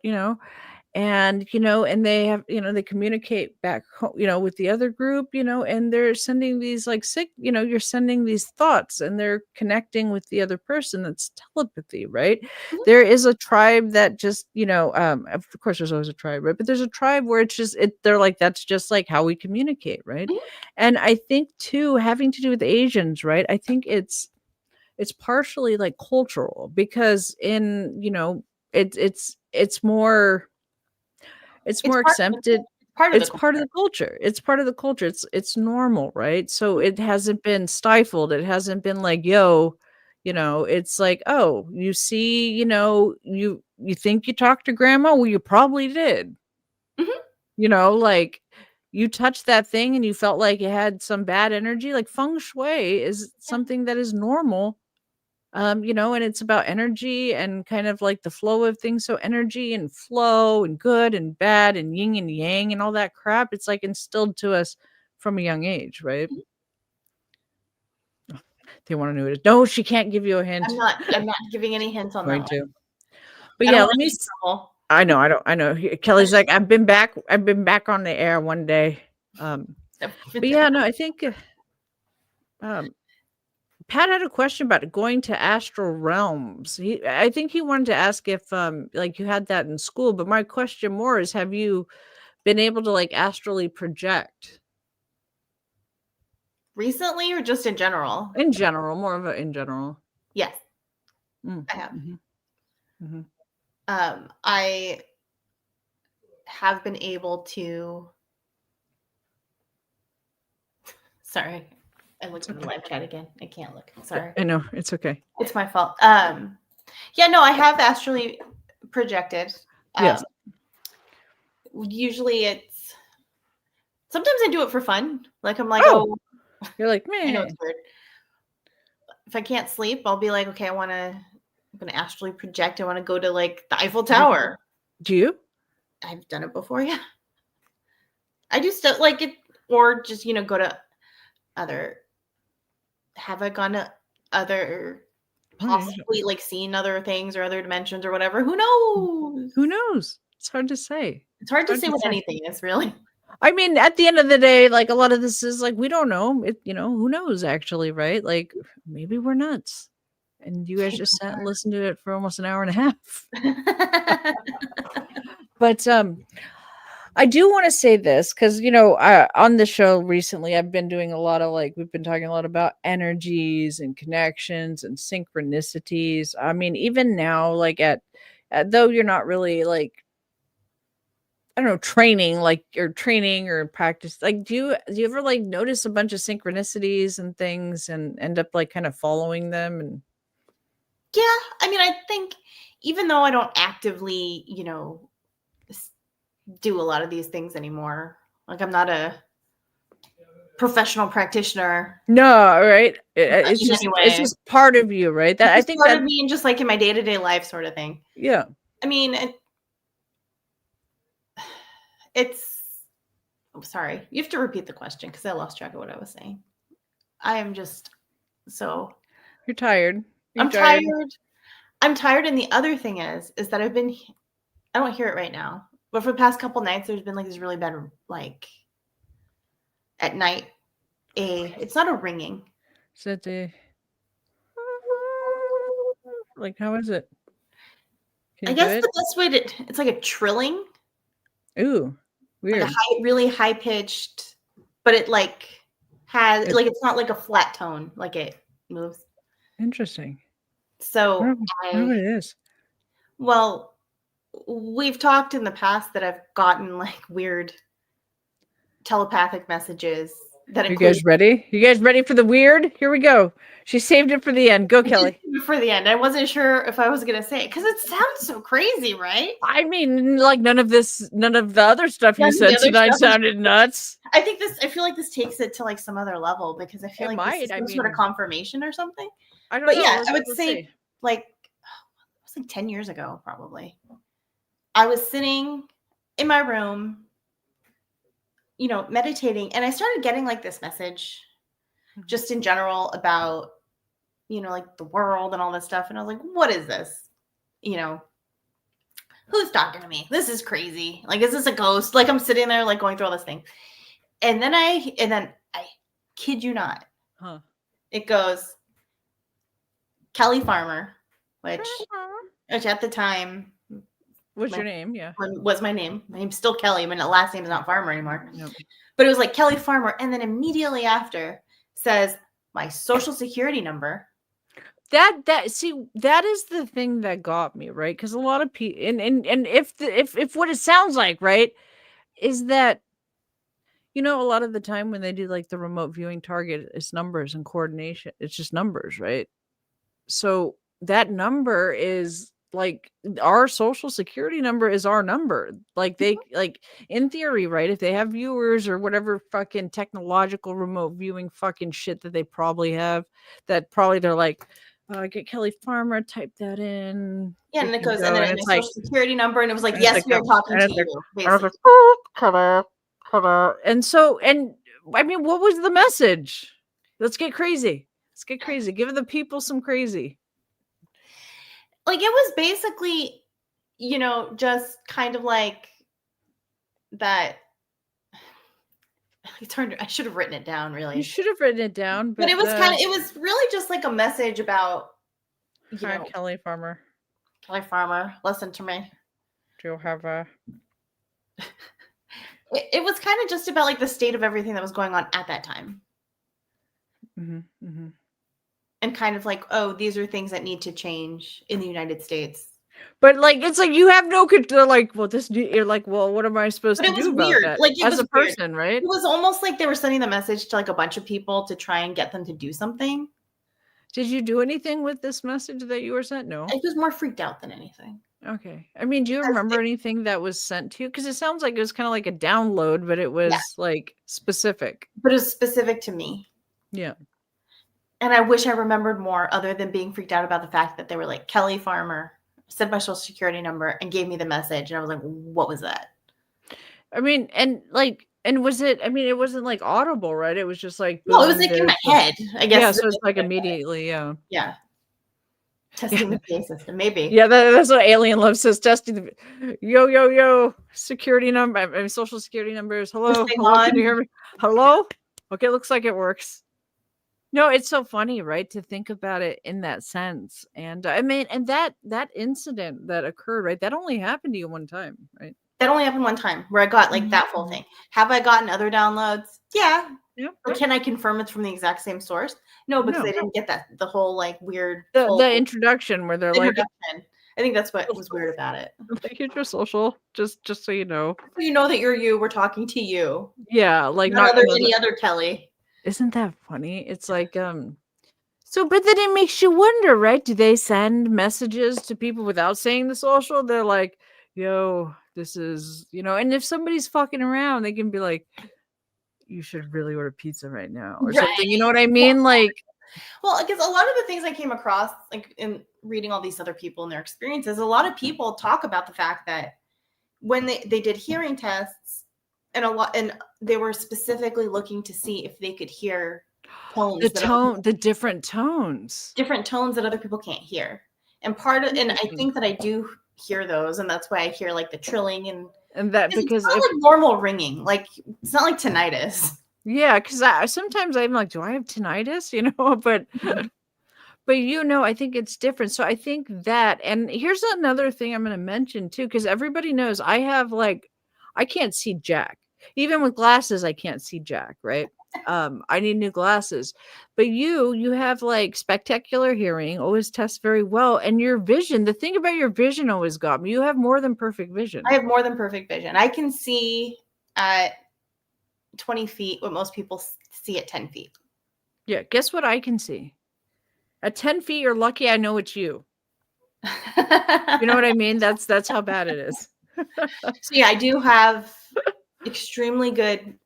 and and they have they communicate back home, with the other group, and they're sending these like you're sending these thoughts and they're connecting with the other person. That's telepathy, right? There is a tribe that just of course there's always a tribe, right? But there's a tribe where it's just they're like, that's just like how we communicate, right? And I think too, having to do with Asians, right? I think it's partially like cultural, because in it's more accepted. It's part of the culture. It's part of the culture. It's normal, right? So it hasn't been stifled. It hasn't been like, yo, it's like, oh, you see, you think you talked to grandma? Well, you probably did. Like you touched that thing and you felt like it had some bad energy. Like feng shui is something that is normal. And it's about energy and kind of like the flow of things. So energy and flow and good and bad and yin and yang and all that crap, it's like instilled to us from a young age, right? They want to know it. No, she can't give you a hint. I'm not giving any hints on that one. But yeah, let me. I know. Kelly's like, I've been back on the air one day. But yeah, no, I think Pat had a question about going to astral realms. I think he wanted to ask if like you had that in school, but my question more is, have you been able to like astrally project? Recently or just in general? In general, more of a in general. Yes. I have. Mm-hmm. I have been able to. Sorry, I looked in the live chat again. I can't look. Sorry. I know, it's okay. It's my fault. Yeah, no, I have astrally projected. Yes. Usually sometimes I do it for fun. Like I'm like, you're like, man. I know it's weird. If I can't sleep, I'll be like, okay, I'm gonna astrally project. I want to go to like the Eiffel Tower. Do you? I've done it before, yeah. I do stuff like it, or just go to other. Have I gone to other, possibly like seen other things or other dimensions or whatever? Who knows? Who knows? It's hard to say. It's hard to say what anything is, really. I mean, at the end of the day, like a lot of this is like, we don't know. Who knows actually, right? Like maybe we're nuts. And you guys just sat and listened to it for almost an hour and a half. But I do want to say this because, on the show recently, I've been doing a lot of we've been talking a lot about energies and connections and synchronicities. I mean, even now, like though you're not really like, I don't know, training or practice. Like, do you ever like notice a bunch of synchronicities and things and end up like kind of following them? And yeah, I mean, I think even though I don't actively, do a lot of these things anymore, like I'm not a professional practitioner. No, right? It's In just any it's way. just part of you, right? That I It's think part that of me and just like in my day-to-day life sort of thing. yeah. I mean, it's sorry. You have to repeat the question because I lost track of what I was saying. I am just so You're tired. You're I'm tired. I'm tired, and the other thing is that I don't hear it right now, but for the past couple nights, there's been like this really bad, like at night, it's not a ringing. Is that the like how is it? Can I you do guess it? the best way it's like a trilling, Ooh, like a weird. really high pitched, but it like has It, like it's not like a flat tone, like it moves. interesting. I So wonder what it is. well, we've talked in the past that I've gotten like weird telepathic messages that You include guys ready? You guys ready for the weird? Here we go. She saved it for the end. Go, Kelly. for the end. I wasn't sure if I was gonna say it because it sounds so crazy, right? I mean, like none of the other stuff you None of the said other tonight stuff is- sounded nuts. I feel like this takes it to like some other level because I feel It like this might. is I some sort of mean, confirmation or something. I don't But know. yeah, I would Let's say see. like it was like 10 years ago, probably. I was sitting in my room, meditating, and I started getting like this message just in general about, like the world and all this stuff. And I was like, what is this? Who's talking to me? This is crazy. Like, is this a ghost? Like, I'm sitting there, like, going through all this thing. And then I kid you not, Huh. it goes, Kelly Farmer, which at the time What's your name? Yeah. was my name. My name's still Kelly. My last name is not Farmer anymore. Yep. But it was like Kelly Farmer. And then immediately after says my social security number. That see, that is the thing that got me, right? Because a lot of people and if what it sounds like, right, is that a lot of the time when they do like the remote viewing target, it's numbers and coordination. It's just numbers, right? So that number is like our social security number is our number. Like they like in theory, right? If they have viewers or whatever fucking technological remote viewing fucking shit that they probably have, that probably they're like, get Kelly Farmer, type that in. Yeah, we and it can goes, go. and then And my it's like, social security number, and it was like, and it's yes, like, we are talking and to it's like, you, I was like, basically. hello. And so, and I mean, what was the message? Let's get crazy. Let's get crazy. Give the people some crazy. Like, it was basically, just kind of like that. I should have written it down, really. You should have written it down, but it was really just like a message about, Kelly Farmer. Kelly Farmer, listen to me. Do you have a? It was kind of just about like the state of everything that was going on at that time. Mm-hmm, mm-hmm. And kind of like, oh, these are things that need to change in the United States. But like, it's like you have no control. Like, well, you're like, well, what am I supposed to do about that? Like, as a person, right? It was almost like they were sending the message to like a bunch of people to try and get them to do something. Did you do anything with this message that you were sent? No. I was more freaked out than anything. Okay. I mean, do you remember anything that was sent to you? Because it sounds like it was kind of like a download, but it was like specific. But it was specific to me. Yeah. And I wish I remembered more other than being freaked out about the fact that they were like, Kelly Farmer said my social security number and gave me the message. And I was like, what was that? I mean, and was it, I mean, it wasn't like audible, right? It was just like, no, it was like in my head, I guess. Yeah, so it's like immediately, yeah. Yeah. Testing the PA system, maybe. Yeah, that's what Alien Love says. Testing the yo security number. I mean, social security numbers. Hello, can you hear me? Hello. Okay, looks like it works. No, it's so funny, right, to think about it in that sense. And I mean, and that incident that occurred, right, that only happened to you one time, right? That only happened one time where I got like that full thing. Have I gotten other downloads? Yeah. Or can I confirm it's from the exact same source? No, because I didn't get that the whole like weird the introduction where they're like, I think that's what was weird about it. Like, here's your social, just so you know. You know that you're you. We're talking to you. Yeah, like not any other Kelly. Isn't that funny? It's like so, but then it makes you wonder, right? Do they send messages to people without saying the social? They're like, yo, this is, and if somebody's fucking around, they can be like, you should really order pizza right now or Right. something. You know what I mean? Like, well, because a lot of the things I came across, like in reading all these other people and their experiences, a lot of people talk about the fact that when they did hearing tests, and they were specifically looking to see if they could hear tones the different tones that other people can't hear. And I think that I do hear those, and that's why I hear like the trilling and that because it's not like normal ringing, like it's not like tinnitus. Yeah, because sometimes I'm like, do I have tinnitus? You know, but I think it's different. So I think that, and here's another thing I'm going to mention too, because everybody knows I have I can't see jack. Even with glasses, I can't see jack. Right? I need new glasses. But you have like spectacular hearing, always tests very well, and your vision. The thing about your vision always got me. You have more than perfect vision. I have more than perfect vision. I can see at 20 feet what most people see at 10 feet. Yeah, guess what I can see? At 10 feet, you're lucky I know it's you. You know what I mean? That's how bad it is. So yeah, I do have extremely good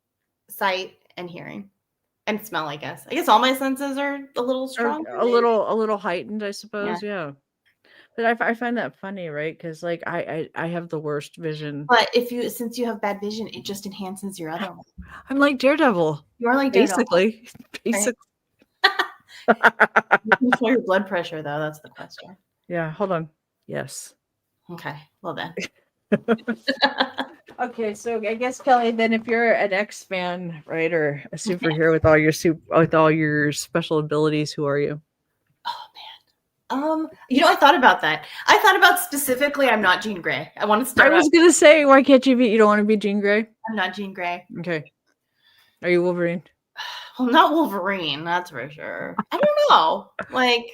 sight and hearing and smell, I guess. I guess all my senses are a little stronger. A little heightened, I suppose. Yeah. But I find that funny, right? Because like I have the worst vision. But since you have bad vision, it just enhances your other one. I'm like Daredevil. You are like Daredevil. Basically. You control your blood pressure, though. That's the question. Yeah. Hold on. Yes. Okay. Well then. Okay, so I guess Kelly, then if you're an X fan, right, or a superhero with all your special abilities, who are you? Oh man. I thought about that. I thought about specifically, I'm not Jean Grey. I want to start. I was gonna say, why can't you be? You don't want to be Jean Grey? I'm not Jean Grey. Okay. Are you Wolverine? Well, not Wolverine, that's for sure. I don't know. Like,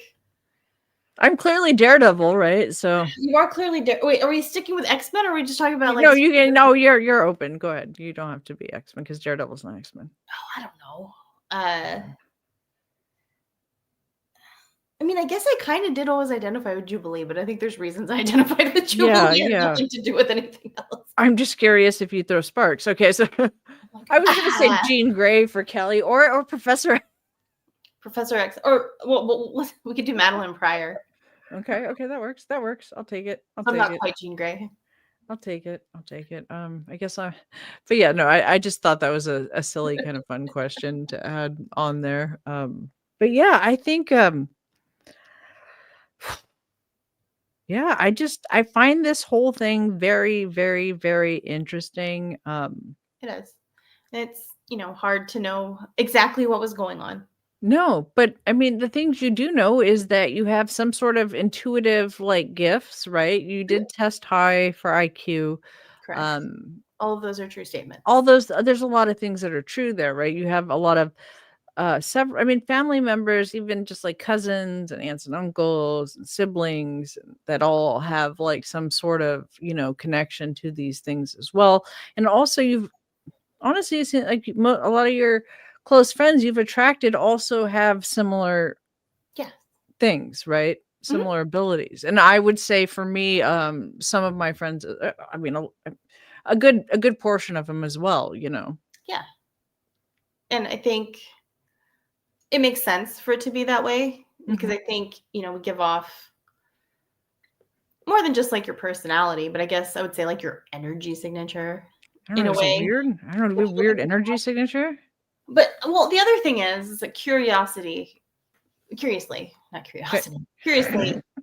I'm clearly Daredevil, right? So you are clearly Wait, are we sticking with X-Men, or are we just talking about like? No, you can. No, you're open. Go ahead. You don't have to be X-Men because Daredevil's not X-Men. Oh, I don't know. I mean, I guess I kind of did always identify with Jubilee, but I think there's reasons I identified with Jubilee. Yeah. Nothing to do with anything else. I'm just curious if you throw sparks. Okay, so I was going to say Jean Grey for Kelly or Professor X, or well, we could do Madeline Pryor. Okay, that works. I'll take it. I'm not quite Jean Grey. I'll take it. I guess but yeah, no, I just thought that was a silly kind of fun question to add on there. But yeah, I think yeah, I find this whole thing very, very, very interesting. It is. It's, hard to know exactly what was going on. No, but I mean, the things you do know is that you have some sort of intuitive like gifts, right? You did test high for IQ. Correct. All of those are true statements. There's a lot of things that are true there, right? You have a lot of family members, even just like cousins and aunts and uncles and siblings that all have like some sort of, connection to these things as well. And also you've honestly seen like a lot of your close friends you've attracted also have similar things, right? Similar abilities. And I would say for me, some of my friends, I mean, a good portion of them as well, Yeah. And I think it makes sense for it to be that way because I think, we give off more than just like your personality, but I guess I would say like your energy signature in a way. Weird. I don't know, weird energy signature. But the other thing is like curiously,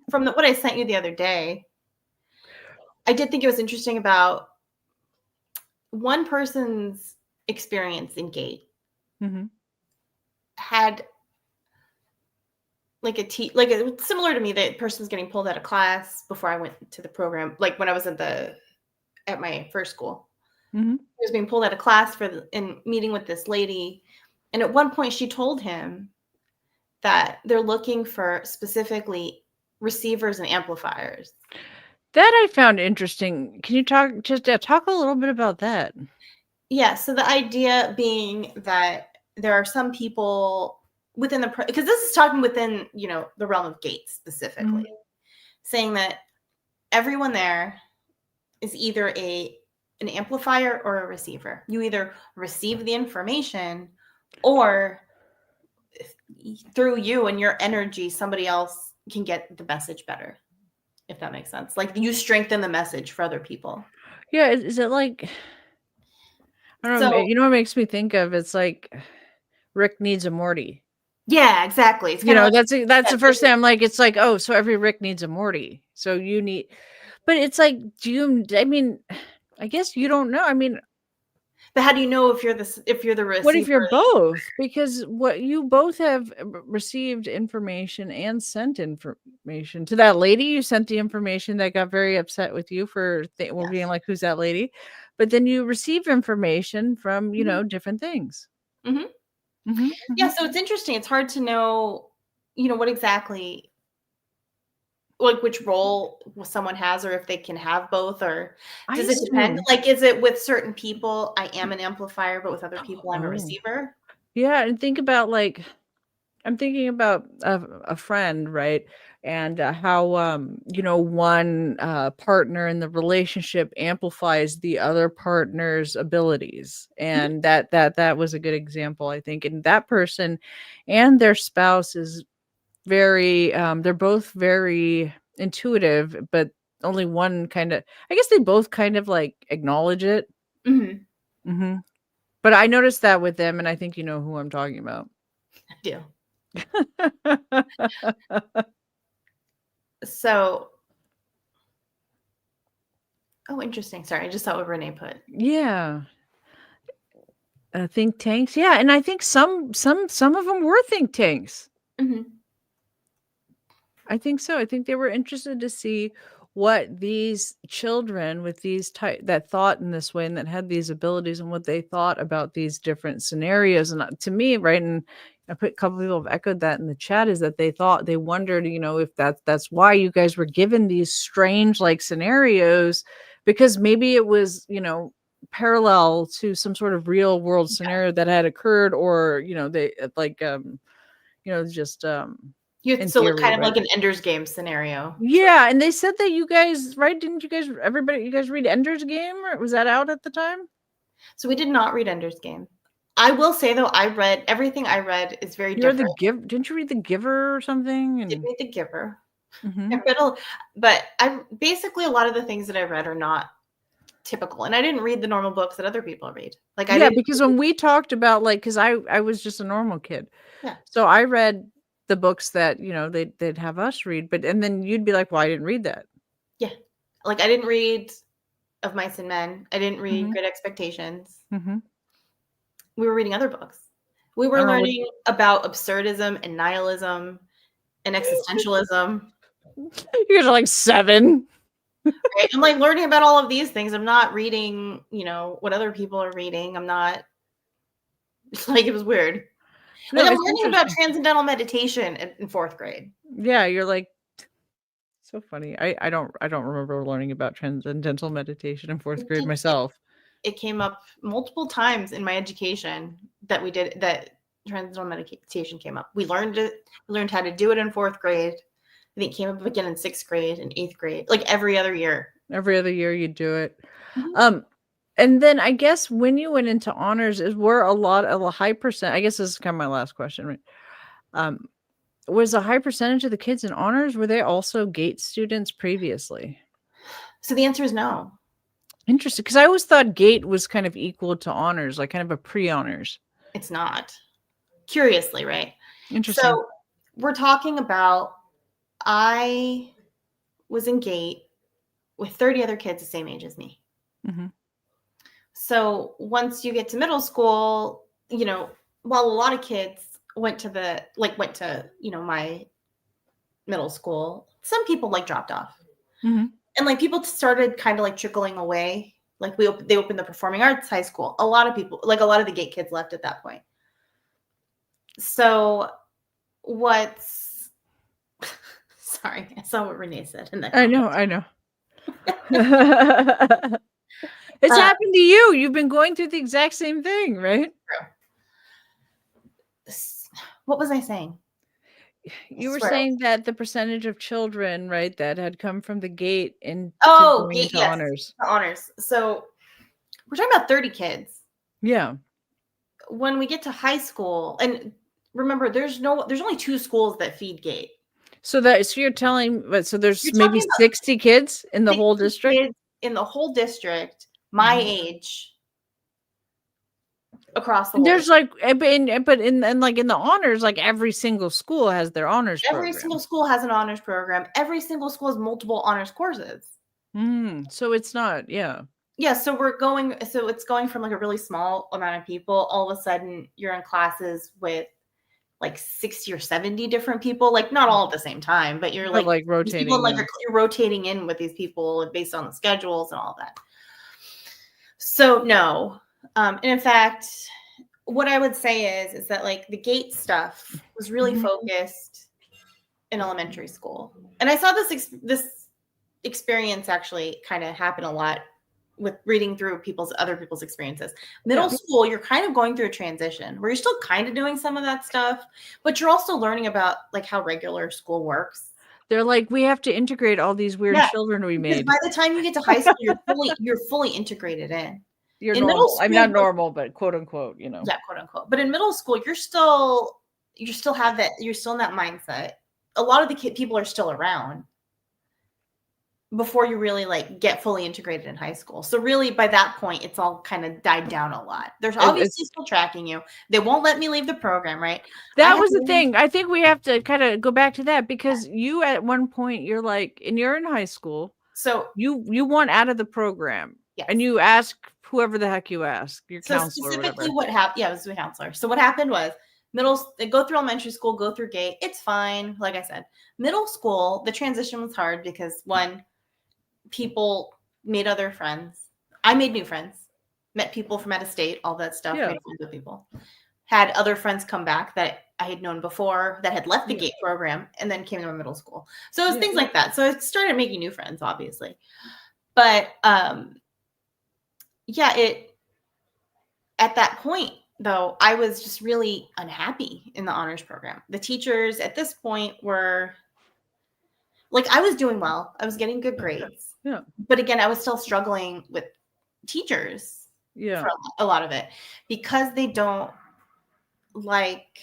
from what I sent you the other day, I did think it was interesting about one person's experience in GATE. Had like similar to me, that person's getting pulled out of class before I went to the program, like when I was at my first school. He was being pulled out of class in meeting with this lady, and at one point she told him that they're looking for specifically receivers and amplifiers. That I found interesting. Can you talk a little bit about that? Yeah, so the idea being that there are some people within because this is talking within, the realm of GATE specifically, saying that everyone there is either a an amplifier or a receiver. You either receive the information, or through you and your energy, somebody else can get the message better, if that makes sense. Like, you strengthen the message for other people. Yeah, is it like, I don't know, So, you know what makes me think of? It's like Rick needs a Morty. yeah, exactly. It's You kind of know, like, that's the first thing I'm like, it's like, oh, so every Rick needs a Morty. So you need, but it's like, I mean, I guess you don't know. I mean, but how do you know if you're the what if receiver? you're both? Because what you both have received information and sent information to that lady. You sent the information that got very upset with you for well, being Yes. like, "Who's that lady?" But then you receive information from different things. Mm-hmm. Hmm. Yeah, Hmm. so it's interesting. It's hard to know, what exactly, like, which role someone has, or if they can have both, or I does it depend? assume. Like, is it with certain people I am an amplifier, but with other people I'm a Oh, receiver? yeah, and think about like I'm thinking about a friend, right? And how one partner in the relationship amplifies the other partner's abilities, Mhm, and that was a good example, I think. And that person and their spouse is very they're both very intuitive, but only one kind of, I guess they both kind of like acknowledge it. mhm, Hmm. But I noticed that with them, and I think you know who I'm talking about. I do. So, oh, interesting. Sorry, I just saw what Renee put. Yeah. Think tanks, yeah, and I think some of them were think tanks. Mhm, I think so. I think they were interested to see what these children with these type that thought in this way and that had these abilities and what they thought about these different scenarios. And to me, right, and I put a couple people have echoed that in the chat is that they wondered, if that's why you guys were given these strange like scenarios, because maybe it was, parallel to some sort of real world scenario that had occurred, or they like just in so, like, theory, kind of right? like an Ender's Game scenario. Yeah, and they said that you guys, right? Didn't you guys, everybody, you guys read Ender's Game? Or was that out at the time? So we did not read Ender's Game. I will say, though, I read everything I read is very You're the different. give. Didn't you read The Giver or something? I did And read The Giver. I hmm read a but I basically, a lot of the things that I read are not typical, and I didn't read the normal books that other people read. Like, I yeah, didn't because when we talked about like, because I was just a normal kid, yeah, so I read the books that they'd have us read, but and then you'd be like, "Well, I didn't read that." yeah. Like, I didn't read Of Mice and Men. I didn't read Hmm. Great Expectations. Hmm. We were reading other books. We I were don't know what learning about absurdism and nihilism and existentialism, you guys are like 7. right? I'm, like, learning about all of these things. I'm not reading, what other people are reading. I'm not like, it was weird. Like, No, I'm it's learning about interesting. transcendental meditation in 4th grade. Yeah, you're like so funny. I don't remember learning about transcendental meditation in fourth It grade did it myself. it came up multiple times in my education that transcendental meditation came up. We learned it. We learned how to do it in 4th grade. I think it came up again in 6th grade and 8th grade, like every other year. Every other year you do it. Mhm. Um, and then I guess when you went into honors, is were a high percent. I guess this is kind of my last question, right? Um, was a high percentage of the kids in honors, were they also GATE students previously? So the answer is no. Interesting, because I always thought GATE was kind of equal to honors, like kind of a pre-honors. It's not. Curiously, right? Interesting. So we're talking about, I was in GATE with 30 other kids the same age as me. Hmm. So once you get to middle school, while a lot of kids went to, my middle school, some people like dropped off. Hmm. And like people started kind of like trickling away. Like they opened the performing arts high school. A lot of people, like a lot of the GATE kids left at that point. So what's sorry, I saw what Renee said in that I know, comment. I know. It's Uh, happened to you. You've been going through the exact same thing, right? what was I saying? I You were swear. saying that the percentage of children, right, that had come from the GATE into Oh, going into yes, honors. the honors. So we're talking about 30 kids. Yeah. When we get to high school, and remember, there's only 2 schools that feed Gate. So you're telling, but so there's You're maybe talking about 60 kids in the whole 60 district? kids in the whole district, my age, across the And whole there's like, but in like in the honors, like every single school has their honors every program. single school has an honors program. Every single school has multiple honors courses. So it's not, yeah. Yeah, so it's going from like a really small amount of people. All of a sudden, you're in classes with like 60 or 70 different people, like not all at the same time, but you're But like like these people, rotating. like Yeah. you're rotating in with these people based on the schedules and all that. So no, and in fact, what I would say is that like the Gate stuff was really focused in elementary school, and I saw this experience actually kind of happen a lot with reading through other people's experiences. Middle school, you're kind of going through a transition where you're still kind of doing some of that stuff, but you're also learning about like how regular school works. They're like, we have to integrate all these weird children we made. By the time you get to high school, you're fully integrated in. You're in normal. I'm not normal, but quote unquote, Yeah, quote unquote. But in middle school, you're still in that mindset. A lot of the people are still around before you really like get fully integrated in high school. So really by that point, it's all kind of died down a lot. There's obviously still tracking you. They won't let me leave the program, right? That was the thing. I think we have to kind of go back to that because you at one point you're like, and you're in high school. So you want out of the program. Yes. And you ask whoever the heck you ask, your counselor. So specifically what happened, yeah, it was my counselor. So what happened was they go through elementary school, go through Gate. It's fine. Like I said, middle school, the transition was hard because one, people made other friends. I made new friends, met people from out of state, all that stuff, made friends with people. Had other friends come back that I had known before that had left the Gate program and then came to my middle school. So it was things like that. So I started making new friends, obviously. But at that point, though, I was just really unhappy in the honors program. The teachers at this point were like, I was doing well. I was getting good grades. Yeah. But again, I was still struggling with teachers for a lot of it because they don't like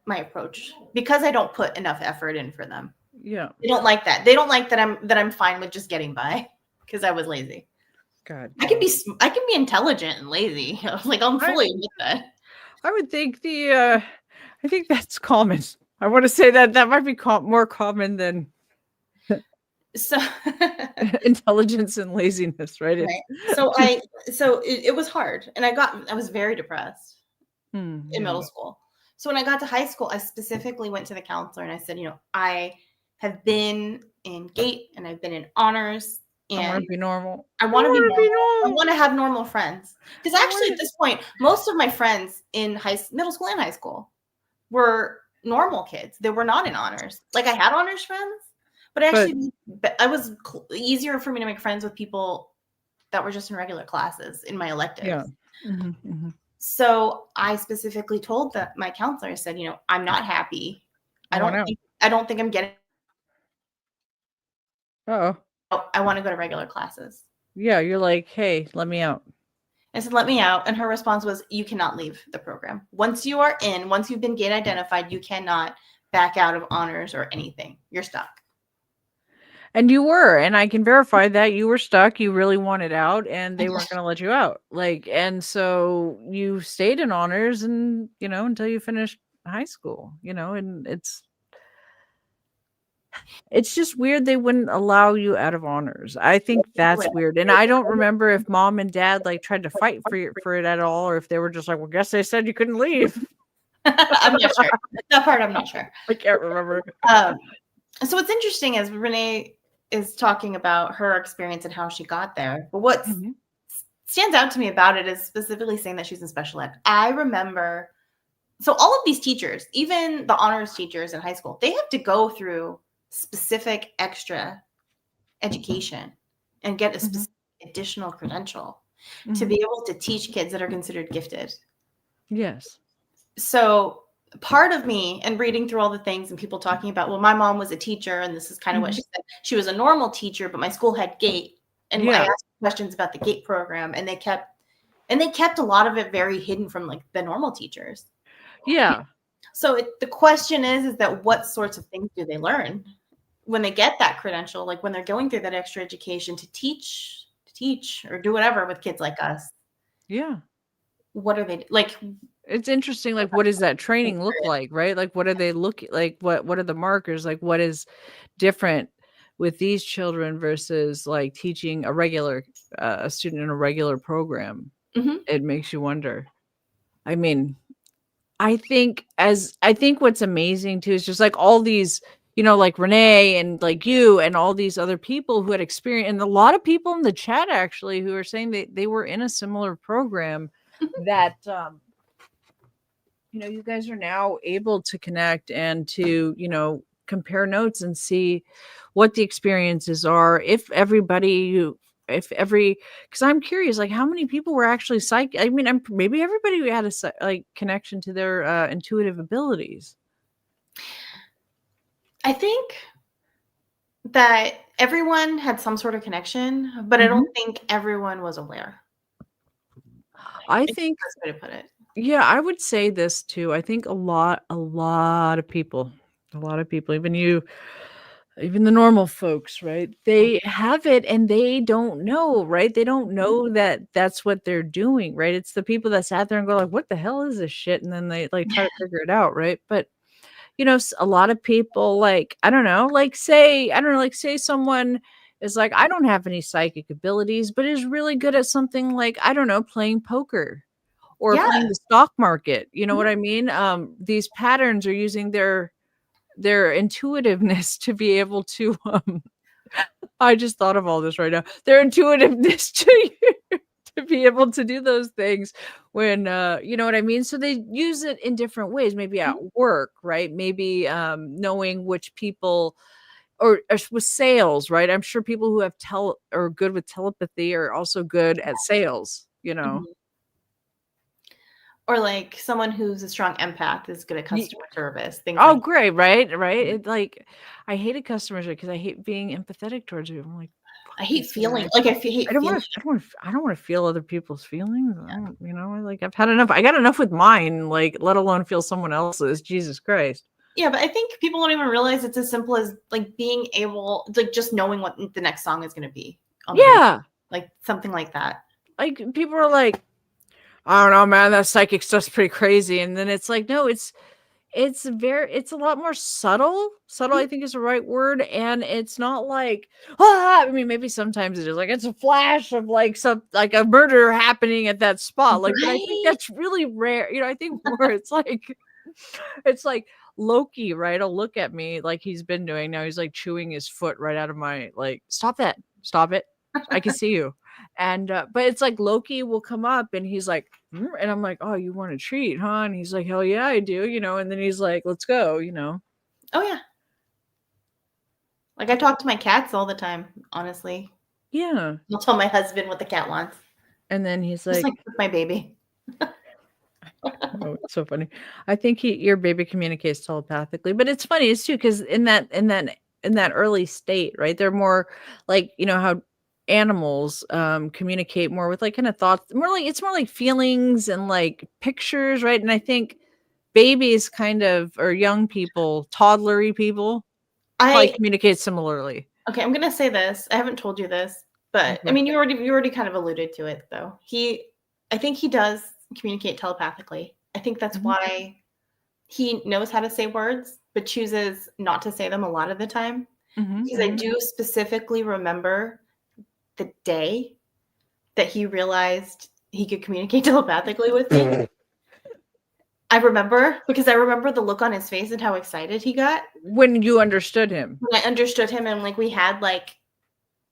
my approach, because I don't put enough effort in for them. Yeah. They don't like that. They don't like that I'm fine with just getting by because I was lazy. God. I can be intelligent and lazy. Like I'm fully with that. I would think I think that's common. I want to say that might be more common than intelligence and laziness, right? So it was hard, and I was very depressed in middle school. So when I got to high school, I specifically went to the counselor and I said, I have been in Gate and I've been in honors. And I want to be normal. I want to be normal. I want to have normal friends. Because actually, at this point, most of my friends in middle school and high school were normal kids. They were not in honors. Like I had honors friends, but actually, it was easier for me to make friends with people that were just in regular classes in my electives. Yeah. So I specifically told my counselor, I said, I'm not happy. I don't think I'm getting. I want to go to regular classes. Yeah, you're like, hey, let me out. I said, let me out. And her response was, you cannot leave the program. Once you've been Gate identified, you cannot back out of honors or anything. You're stuck. And you were, and I can verify that you were stuck. You really wanted out, and they weren't going to let you out. And so you stayed in honors, and until you finished high school. And it's just weird they wouldn't allow you out of honors. I think that's weird, and I don't remember if mom and dad tried to fight for it at all, or if they were just like, "Well, guess they said you couldn't leave." I'm not sure. That part I'm not sure. I can't remember. So what's interesting is Renee is talking about her experience and how she got there. But what stands out to me about it is specifically saying that she's in special ed. I remember, so all of these teachers, even the honors teachers in high school, they have to go through specific extra education and get a specific additional credential to be able to teach kids that are considered gifted. Yes. So part of me, and reading through all the things and people talking about, well, my mom was a teacher and this is kind of what she said. She was a normal teacher, but my school had Gate. And I asked questions about the GATE program, and they kept a lot of it very hidden from like the normal teachers. Yeah. So the question is that what sorts of things do they learn when they get that credential, like when they're going through that extra education to teach or do whatever with kids like us? Yeah. What are they like? It's interesting, like, what does that training look like, right? Like, what are they looking like? What are the markers? Like, what is different with these children versus like teaching a student in a regular program? Mhm. It makes you wonder. I mean, I think what's amazing too is just like all these, like Renee and like you and all these other people who had experience, and a lot of people in the chat actually who are saying they were in a similar program that you guys are now able to connect and to, compare notes and see what the experiences are. Because I'm curious, like how many people were actually psychic. I mean, maybe everybody had a connection to their intuitive abilities. I think that everyone had some sort of connection, but I don't think everyone was aware. I It's think, the best way to put it. yeah, I would say this too. I think a lot of people, even the normal folks, right? They have it and they don't know, right? They don't know that that's what they're doing, right? It's the people that sat there and go like, what the hell is this shit? And then they like try to figure it out, right? But a lot of people, like, I don't know, like say someone is like, I don't have any psychic abilities, but is really good at something like, I don't know, playing poker or Yeah. playing the stock market. You know Mhm. what I mean? These patterns are using their intuitiveness to be able to I just thought of all this right now. Their intuitiveness to be able to do those things when you know what I mean? So they use it in different ways, maybe at work, right? Maybe knowing which people or with sales, right? I'm sure people who have are good with telepathy are also good at sales, Mhm. Or like someone who's a strong empath is good at customer service, things Oh, like great, right? Right? It like I hated customers because I hate being empathetic towards you. I'm like, I fuck hate this guy. feeling like I hate feeling. I don't want to feel other people's feelings. I don't, like I've had enough. I got enough with mine, like let alone feel someone else's. Jesus Christ. Yeah, but I think people don't even realize it's as simple as like being able, like just knowing what the next song is going to be on the radio, Yeah. like something like that. Like people are like, I don't know, man, that psychic stuff's pretty crazy. And then it's like, no, it's a lot more subtle. Subtle, I think is the right word. And it's not like, I mean, maybe sometimes it is like it's a flash of like like a murder happening at that spot. Like, but I think Right? that's really rare. I think more it's like Loki, right? He'll look at me like he's been doing. Now he's like chewing his foot right out of my like, stop that. Stop it. I can see you. And but it's like Loki will come up and he's like, and I'm like, oh, you want a treat, huh? And he's like, hell yeah, I do, and then he's like, let's go. Oh yeah. Like I talk to my cats all the time, honestly. Yeah. I'll tell my husband what the cat wants. And then he's Just like, like with my baby. oh, it's so funny. I think your baby communicates telepathically, but it's funny, it's too, because in that early state, right? They're more like, how animals communicate more with like kind of thoughts, it's more like feelings and like pictures, right? And I think babies kind of, or young people, toddlery people probably communicate similarly. Okay, I'm gonna say this. I haven't told you this, but I Okay. mean you already kind of alluded to it though. I think he does communicate telepathically. I think that's Mhm. why he knows how to say words, but chooses not to say them a lot of the time. Mhm, Because I mhm. do specifically remember the day that he realized he could communicate telepathically with me. I remember because I remember the look on his face and how excited he got When you understood him. when I understood him and like we had like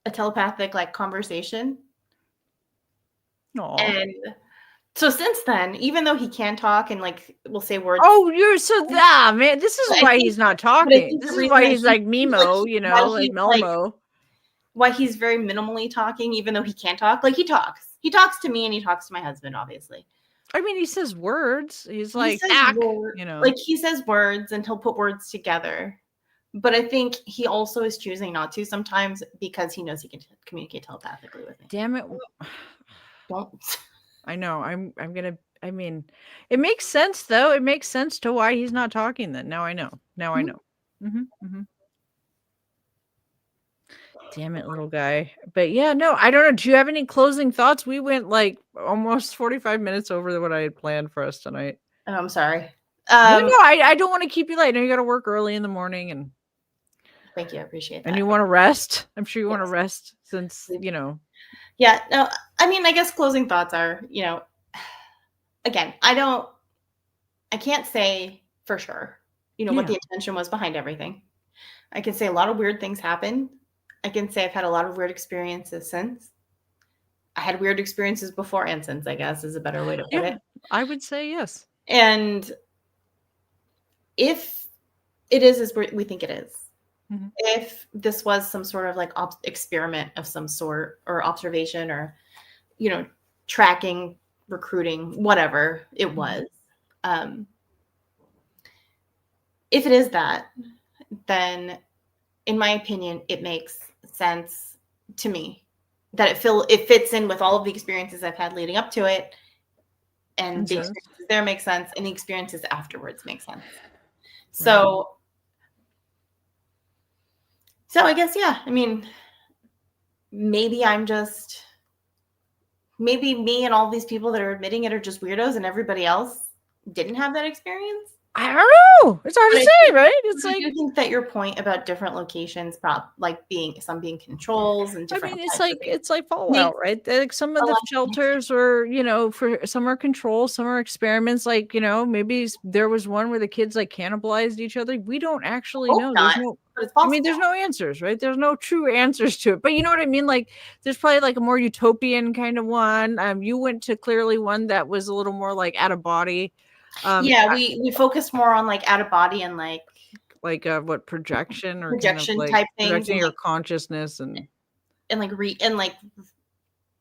a telepathic like conversation. Aw. And so since then, even though he can talk and like will say words, Oh, you're so man, this is but why he's not I talking. think This the is reason why that he's like like Mimo, like Melmo. why he's very minimally talking, even though he can't talk. Like he talks. He talks to me and he talks to my husband, obviously. I mean, he says words. He's He like, says "Ack," words, like he says words and he'll put words together. But I think he also is choosing not to sometimes because he knows he can communicate telepathically with me. Damn it. Don't. I know. I'm gonna. I mean, it makes sense though. It makes sense to why he's not talking. Then now I know. Now I know. Mm-hmm. Damn it, little guy. But yeah, no, I don't know. Do you have any closing thoughts? We went like almost 45 minutes over what I had planned for us tonight. Oh, I'm sorry. Yeah, no, I don't want to keep you late. I know you got to work early in the morning, and Thank you. I appreciate that. and you want to rest. I'm sure you want to Yes. rest since Yeah. No. I mean, I guess closing thoughts are, again, I can't say for sure, what the intention was behind everything. I can say a lot of weird things happened. I can say I've had a lot of weird experiences since. I had weird experiences before and since, I guess, is a better way to put it. I would say yes. And if it is as we think it is, if this was some sort of like experiment of some sort or observation or, tracking, recruiting, whatever it was, if it is that, then in my opinion, it makes sense to me that it fits in with all of the experiences I've had leading up to it, and the experiences there make sense, and the experiences afterwards make sense. So I guess, yeah, I mean, maybe me and all these people that are admitting it are just weirdos, and everybody else didn't have that experience. I don't know. It's hard to say, right? It's like, I think that your point about different locations, like some being controls and different. I mean, it's like Fallout, right? Like some of the shelters are, for some are controls, some are experiments. Like, maybe there was one where the kids like cannibalized each other. We don't actually know. There's no answers, right? There's no true answers to it. But you know what I mean? Like, there's probably like a more utopian kind of one. You went to clearly one that was a little more like out of body. We focused more on like out of body and like what projection or projection kind of like type things, projecting your consciousness and like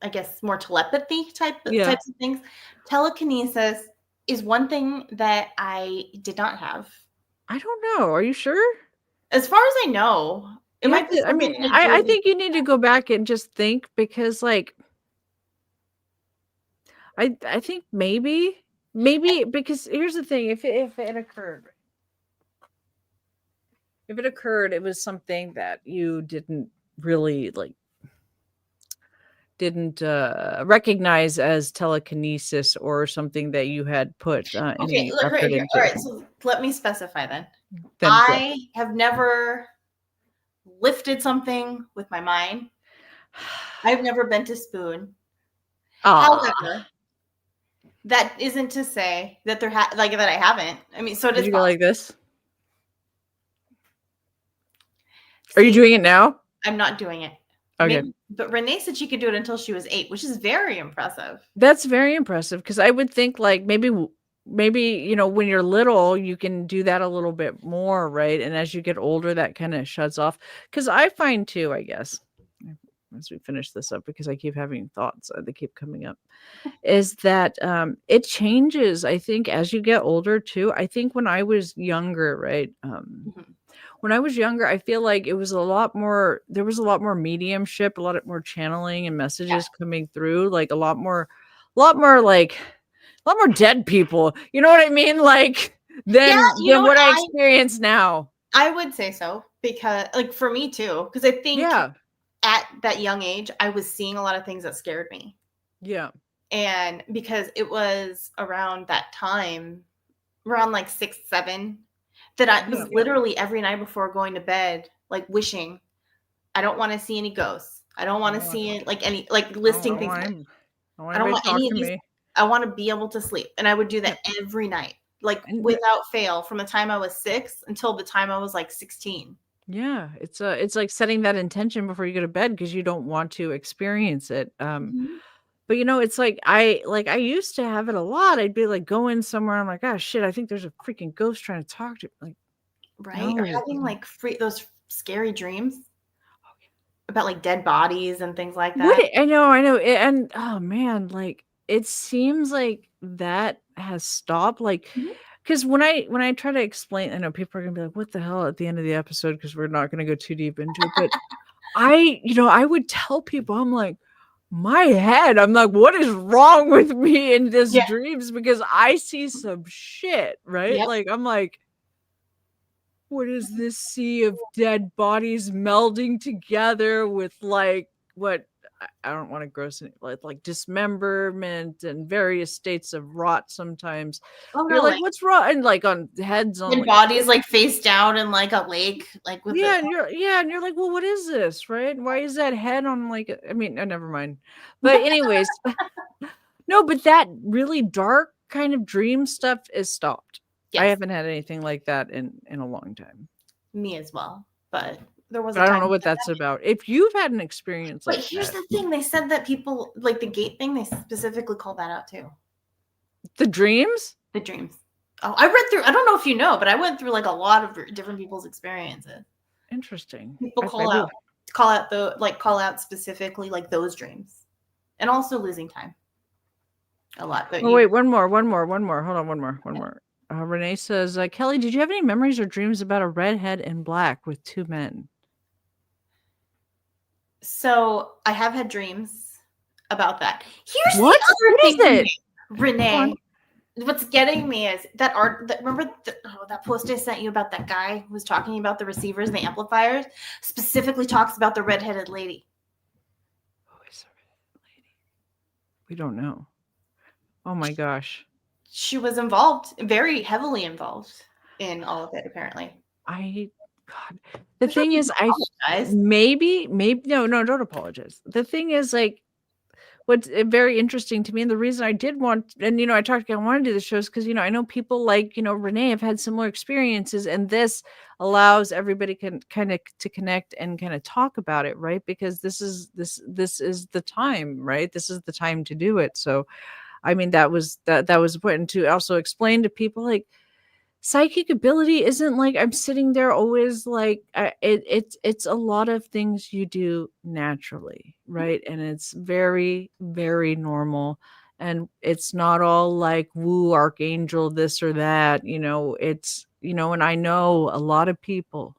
I guess more telepathy types of things. Telekinesis is one thing that I did not have. I don't know. Are you sure? As far as I know, it might be. I think you need to go back and just think, because like I think maybe because here's the thing, if it occurred, it was something that you didn't really didn't recognize as telekinesis or something that you had put any effort into. All right, so let me specify then. I have never lifted something with my mind. I've never bent a spoon. However, that isn't to say that that I haven't. I mean, so did you go like this? Are you doing it now? I'm not doing it. Okay. But Renee said she could do it until she was 8, which is very impressive. That's very impressive, because I would think like maybe when you're little, you can do that a little bit more, right? And as you get older, that kind of shuts off. Because I find too, I guess, as we finish this up, because I keep having thoughts, they keep coming up, is that it changes, I think, as you get older too. I think when I was younger, right? When I was younger, I feel like there was a lot more mediumship, a lot more channeling and messages coming through, like a lot more dead people. You know what I mean? Like than what I experience now. I would say so, because like for me too, because I think at that young age, I was seeing a lot of things that scared me. Yeah. And because it was around that time, around like 6, 7, that I was literally every night before going to bed, like wishing, I don't want to see any ghosts. I don't want to see it, like any, like listing things. I don't want any of these. I want to be able to sleep. And I would do that every night, like without fail, from the time I was 6 until the time I was like 16. Yeah. It's like setting that intention before you go to bed, because you don't want to experience it. But it's like I used to have it a lot. I'd be like going somewhere, I'm like, oh shit, I think there's a freaking ghost trying to talk to me. Like, or having like those scary dreams about like dead bodies and things like that. I know. And oh man, like it seems like that has stopped. Like, because when I try to explain, I know people are gonna be like, "What the hell?" at the end of the episode because we're not gonna go too deep into it. But I would tell people, I'm like, my head. I'm like, what is wrong with me in this Yeah. dreams? Because I see some shit, right? Yep. Like I'm like, what is this sea of dead bodies melding together with like what I don't want to gross it, like dismemberment and various states of rot sometimes. Oh You're no, like, like what's wrong? And like on heads on and like bodies like face down in like a lake, like with the and you're like, well, what is this, right? Why is that head on like I mean, never mind. But anyways, no, but that really dark kind of dream stuff is stopped. I yes, haven't had anything like that in a long time. me as well. But there was But a I don't know time. what that's about. If you've had an experience But like here's that, the thing: they said that people like the gate thing. They specifically call that out too. the dreams? The dreams. Oh, I read through. I don't know if you know, but I went through like a lot of different people's experiences. Interesting. People I call do. out specifically like those dreams, and also losing time a lot. But Oh, wait, one more. Hold on, one more. Renee says, Kelly, did you have any memories or dreams about a redhead in black with two men? so I have had dreams about that. Here's What? the other What is thing, it? Renee. What's getting me is that art. Remember that post I sent you about that guy who was talking about the receivers and the amplifiers? Specifically talks about the redheaded lady. Who is a redheaded lady? We don't know. Oh my gosh. She was involved, very heavily involved in all of it, apparently. God. The There's no thing need is, to apologize. maybe, no, don't apologize. The thing is, like, what's very interesting to me, and the reason I did want, and I want to do the shows because I know people like Renee have had similar experiences, and this allows everybody can kind of to connect and kind of talk about it, right? Because this is the time, right? This is the time to do it. So, I mean, that was important to also explain to people like psychic ability isn't like I'm sitting there always like it's a lot of things you do naturally, right? And it's very very normal, and it's not all like woo archangel this or that, it's and I know a lot of people,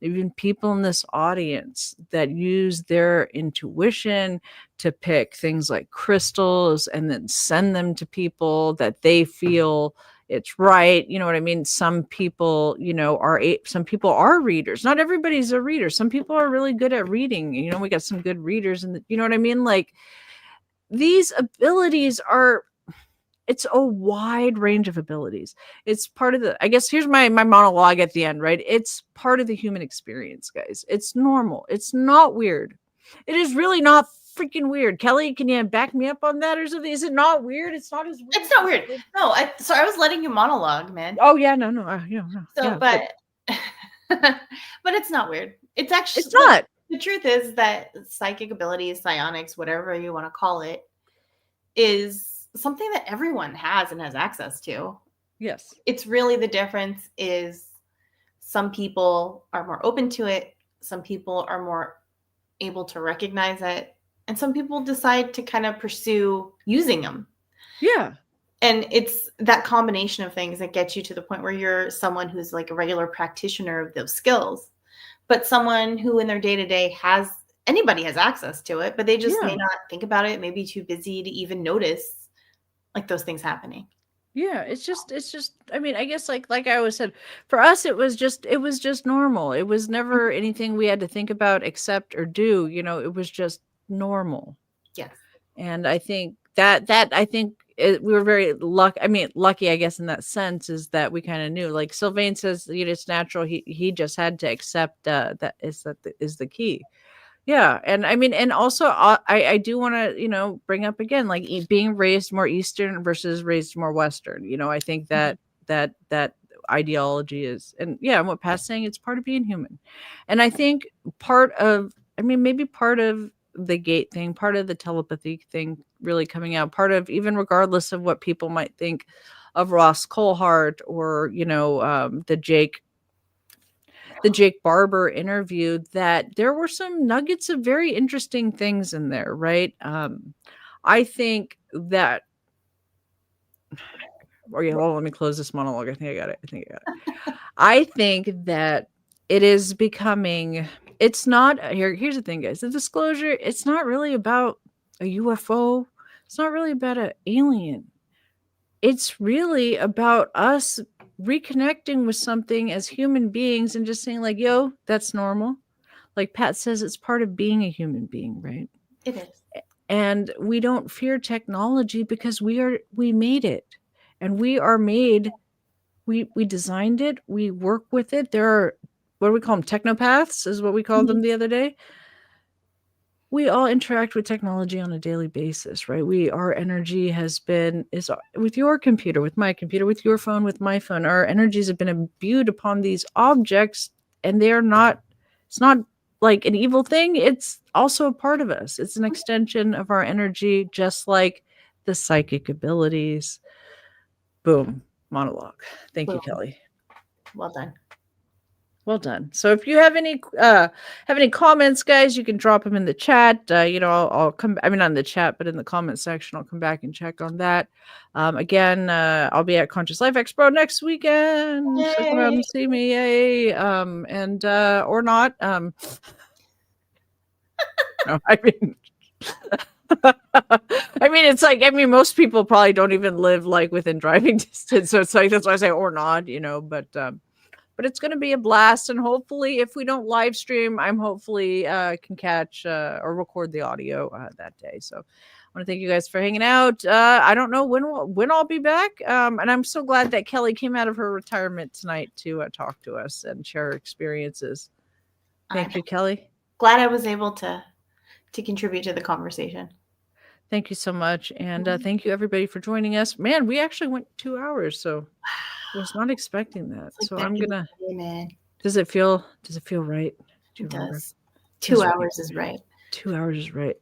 even people in this audience, that use their intuition to pick things like crystals and then send them to people that they feel it's right. You know what I mean? Some people, some people are readers. Not everybody's a reader. Some people are really good at reading. We got some good readers, and you know what I mean? Like these abilities are, it's a wide range of abilities. It's part of the, I guess here's my monologue at the end, right? It's part of the human experience, guys. It's normal. It's not weird. It is really not freaking weird. Kelly, can you back me up on that or something? Is it not weird? It's not as weird. It's not weird. No, I was letting you monologue, man. Oh yeah, no, no, So, yeah, but but it's not weird. It's actually it's not. The truth is that psychic abilities, psionics, whatever you want to call it, is something that everyone has and has access to. Yes. It's really the difference is some people are more open to it, some people are more able to recognize it, and some people decide to kind of pursue using them. Yeah. And it's that combination of things that gets you to the point where you're someone who's like a regular practitioner of those skills, but someone who in their day-to-day anybody has access to it, but they just may not think about it, maybe too busy to even notice like those things happening. Yeah, it's just I mean, I guess like I always said, for us it was just normal. It was never anything we had to think about, accept, or do, it was just normal. Yes. And I think that we were very lucky, I guess, in that sense, is that we kind of knew. Like Sylvain says, it's natural. He just had to accept that is the key. Yeah, and I mean, and also I do want to bring up again, like being raised more Eastern versus raised more Western. I think that that ideology is, and yeah, and what Pat's saying, it's part of being human. And I think maybe part of the gate thing, part of the telepathy thing really coming out, part of, even regardless of what people might think of Ross Colhart or the Jake Barber interview, that there were some nuggets of very interesting things in there, right? I think that Or yeah, well, let me close this monologue. I think I got it. I think that it is becoming, it's not here's the thing, guys. The disclosure, it's not really about a UFO. It's not really about an alien. It's really about us reconnecting with something as human beings and just saying like, yo, that's normal. Like Pat says, it's part of being a human being, right? It is. And we don't fear technology because we made it. And we are made, we designed it, we work with it. There are, what do we call them? Technopaths is what we called them the other day. We all interact with technology on a daily basis, right? Our energy is with your computer, with my computer, with your phone, with my phone. Our energies have been imbued upon these objects, and it's not like an evil thing. It's also a part of us. It's an extension of our energy, just like the psychic abilities. Boom. Monologue. Thank you, Kelly. Well done. Well done. So if you have any comments, guys, you can drop them in the chat. I'll come. I mean, not in the chat, but in the comment section, I'll come back and check on that. Again, I'll be at Conscious Life Expo next weekend. Yay. So come out and see me, yay! And or not. No, I mean. It's like, most people probably don't even live like within driving distance. So it's like, that's why I say or not, but it's going to be a blast. And hopefully if we don't live stream, I'm hopefully can catch or record the audio that day. So I want to thank you guys for hanging out. I don't know when I'll be back. And I'm so glad that Kelly came out of her retirement tonight to talk to us and share her experiences. Thank you, Kelly. Glad I was able to contribute to the conversation. Thank you so much. And thank you everybody for joining us. Man, we actually went 2 hours. So I was not expecting that. So I'm gonna. Does it feel right? It does. 2 hours is right. 2 hours is right.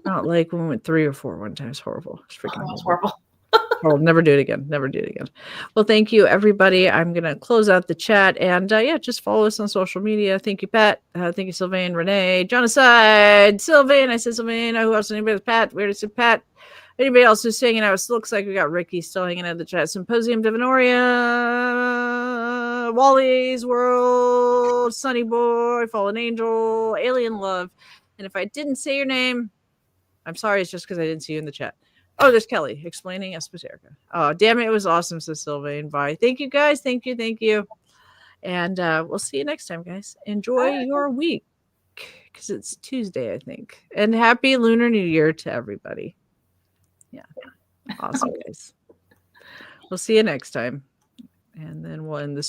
Not like when we went 3 or 4 one time. It's horrible. It's freaking horrible. I'll never do it again. Never do it again. Well, thank you, everybody. I'm gonna close out the chat and just follow us on social media. Thank you, Pat. Thank you, Sylvain, Renee, Jonaside, Sylvain. I said Sylvain. Who else? Anybody with Pat? We already said Pat. Anybody else who's hanging out? It looks like we got Ricky still hanging out in the chat. Symposium Divinoria, Wally's World, Sunny Boy, Fallen Angel, Alien Love. And if I didn't say your name, I'm sorry. It's just because I didn't see you in the chat. Oh, there's Kelly explaining Esoterica. Oh, damn it. It was awesome, says Sylvain. Bye. Thank you, guys. Thank you. And we'll see you next time, guys. Enjoy your week because it's Tuesday, I think. And happy Lunar New Year to everybody. Yeah. Awesome, guys. We'll see you next time. And then we'll end this.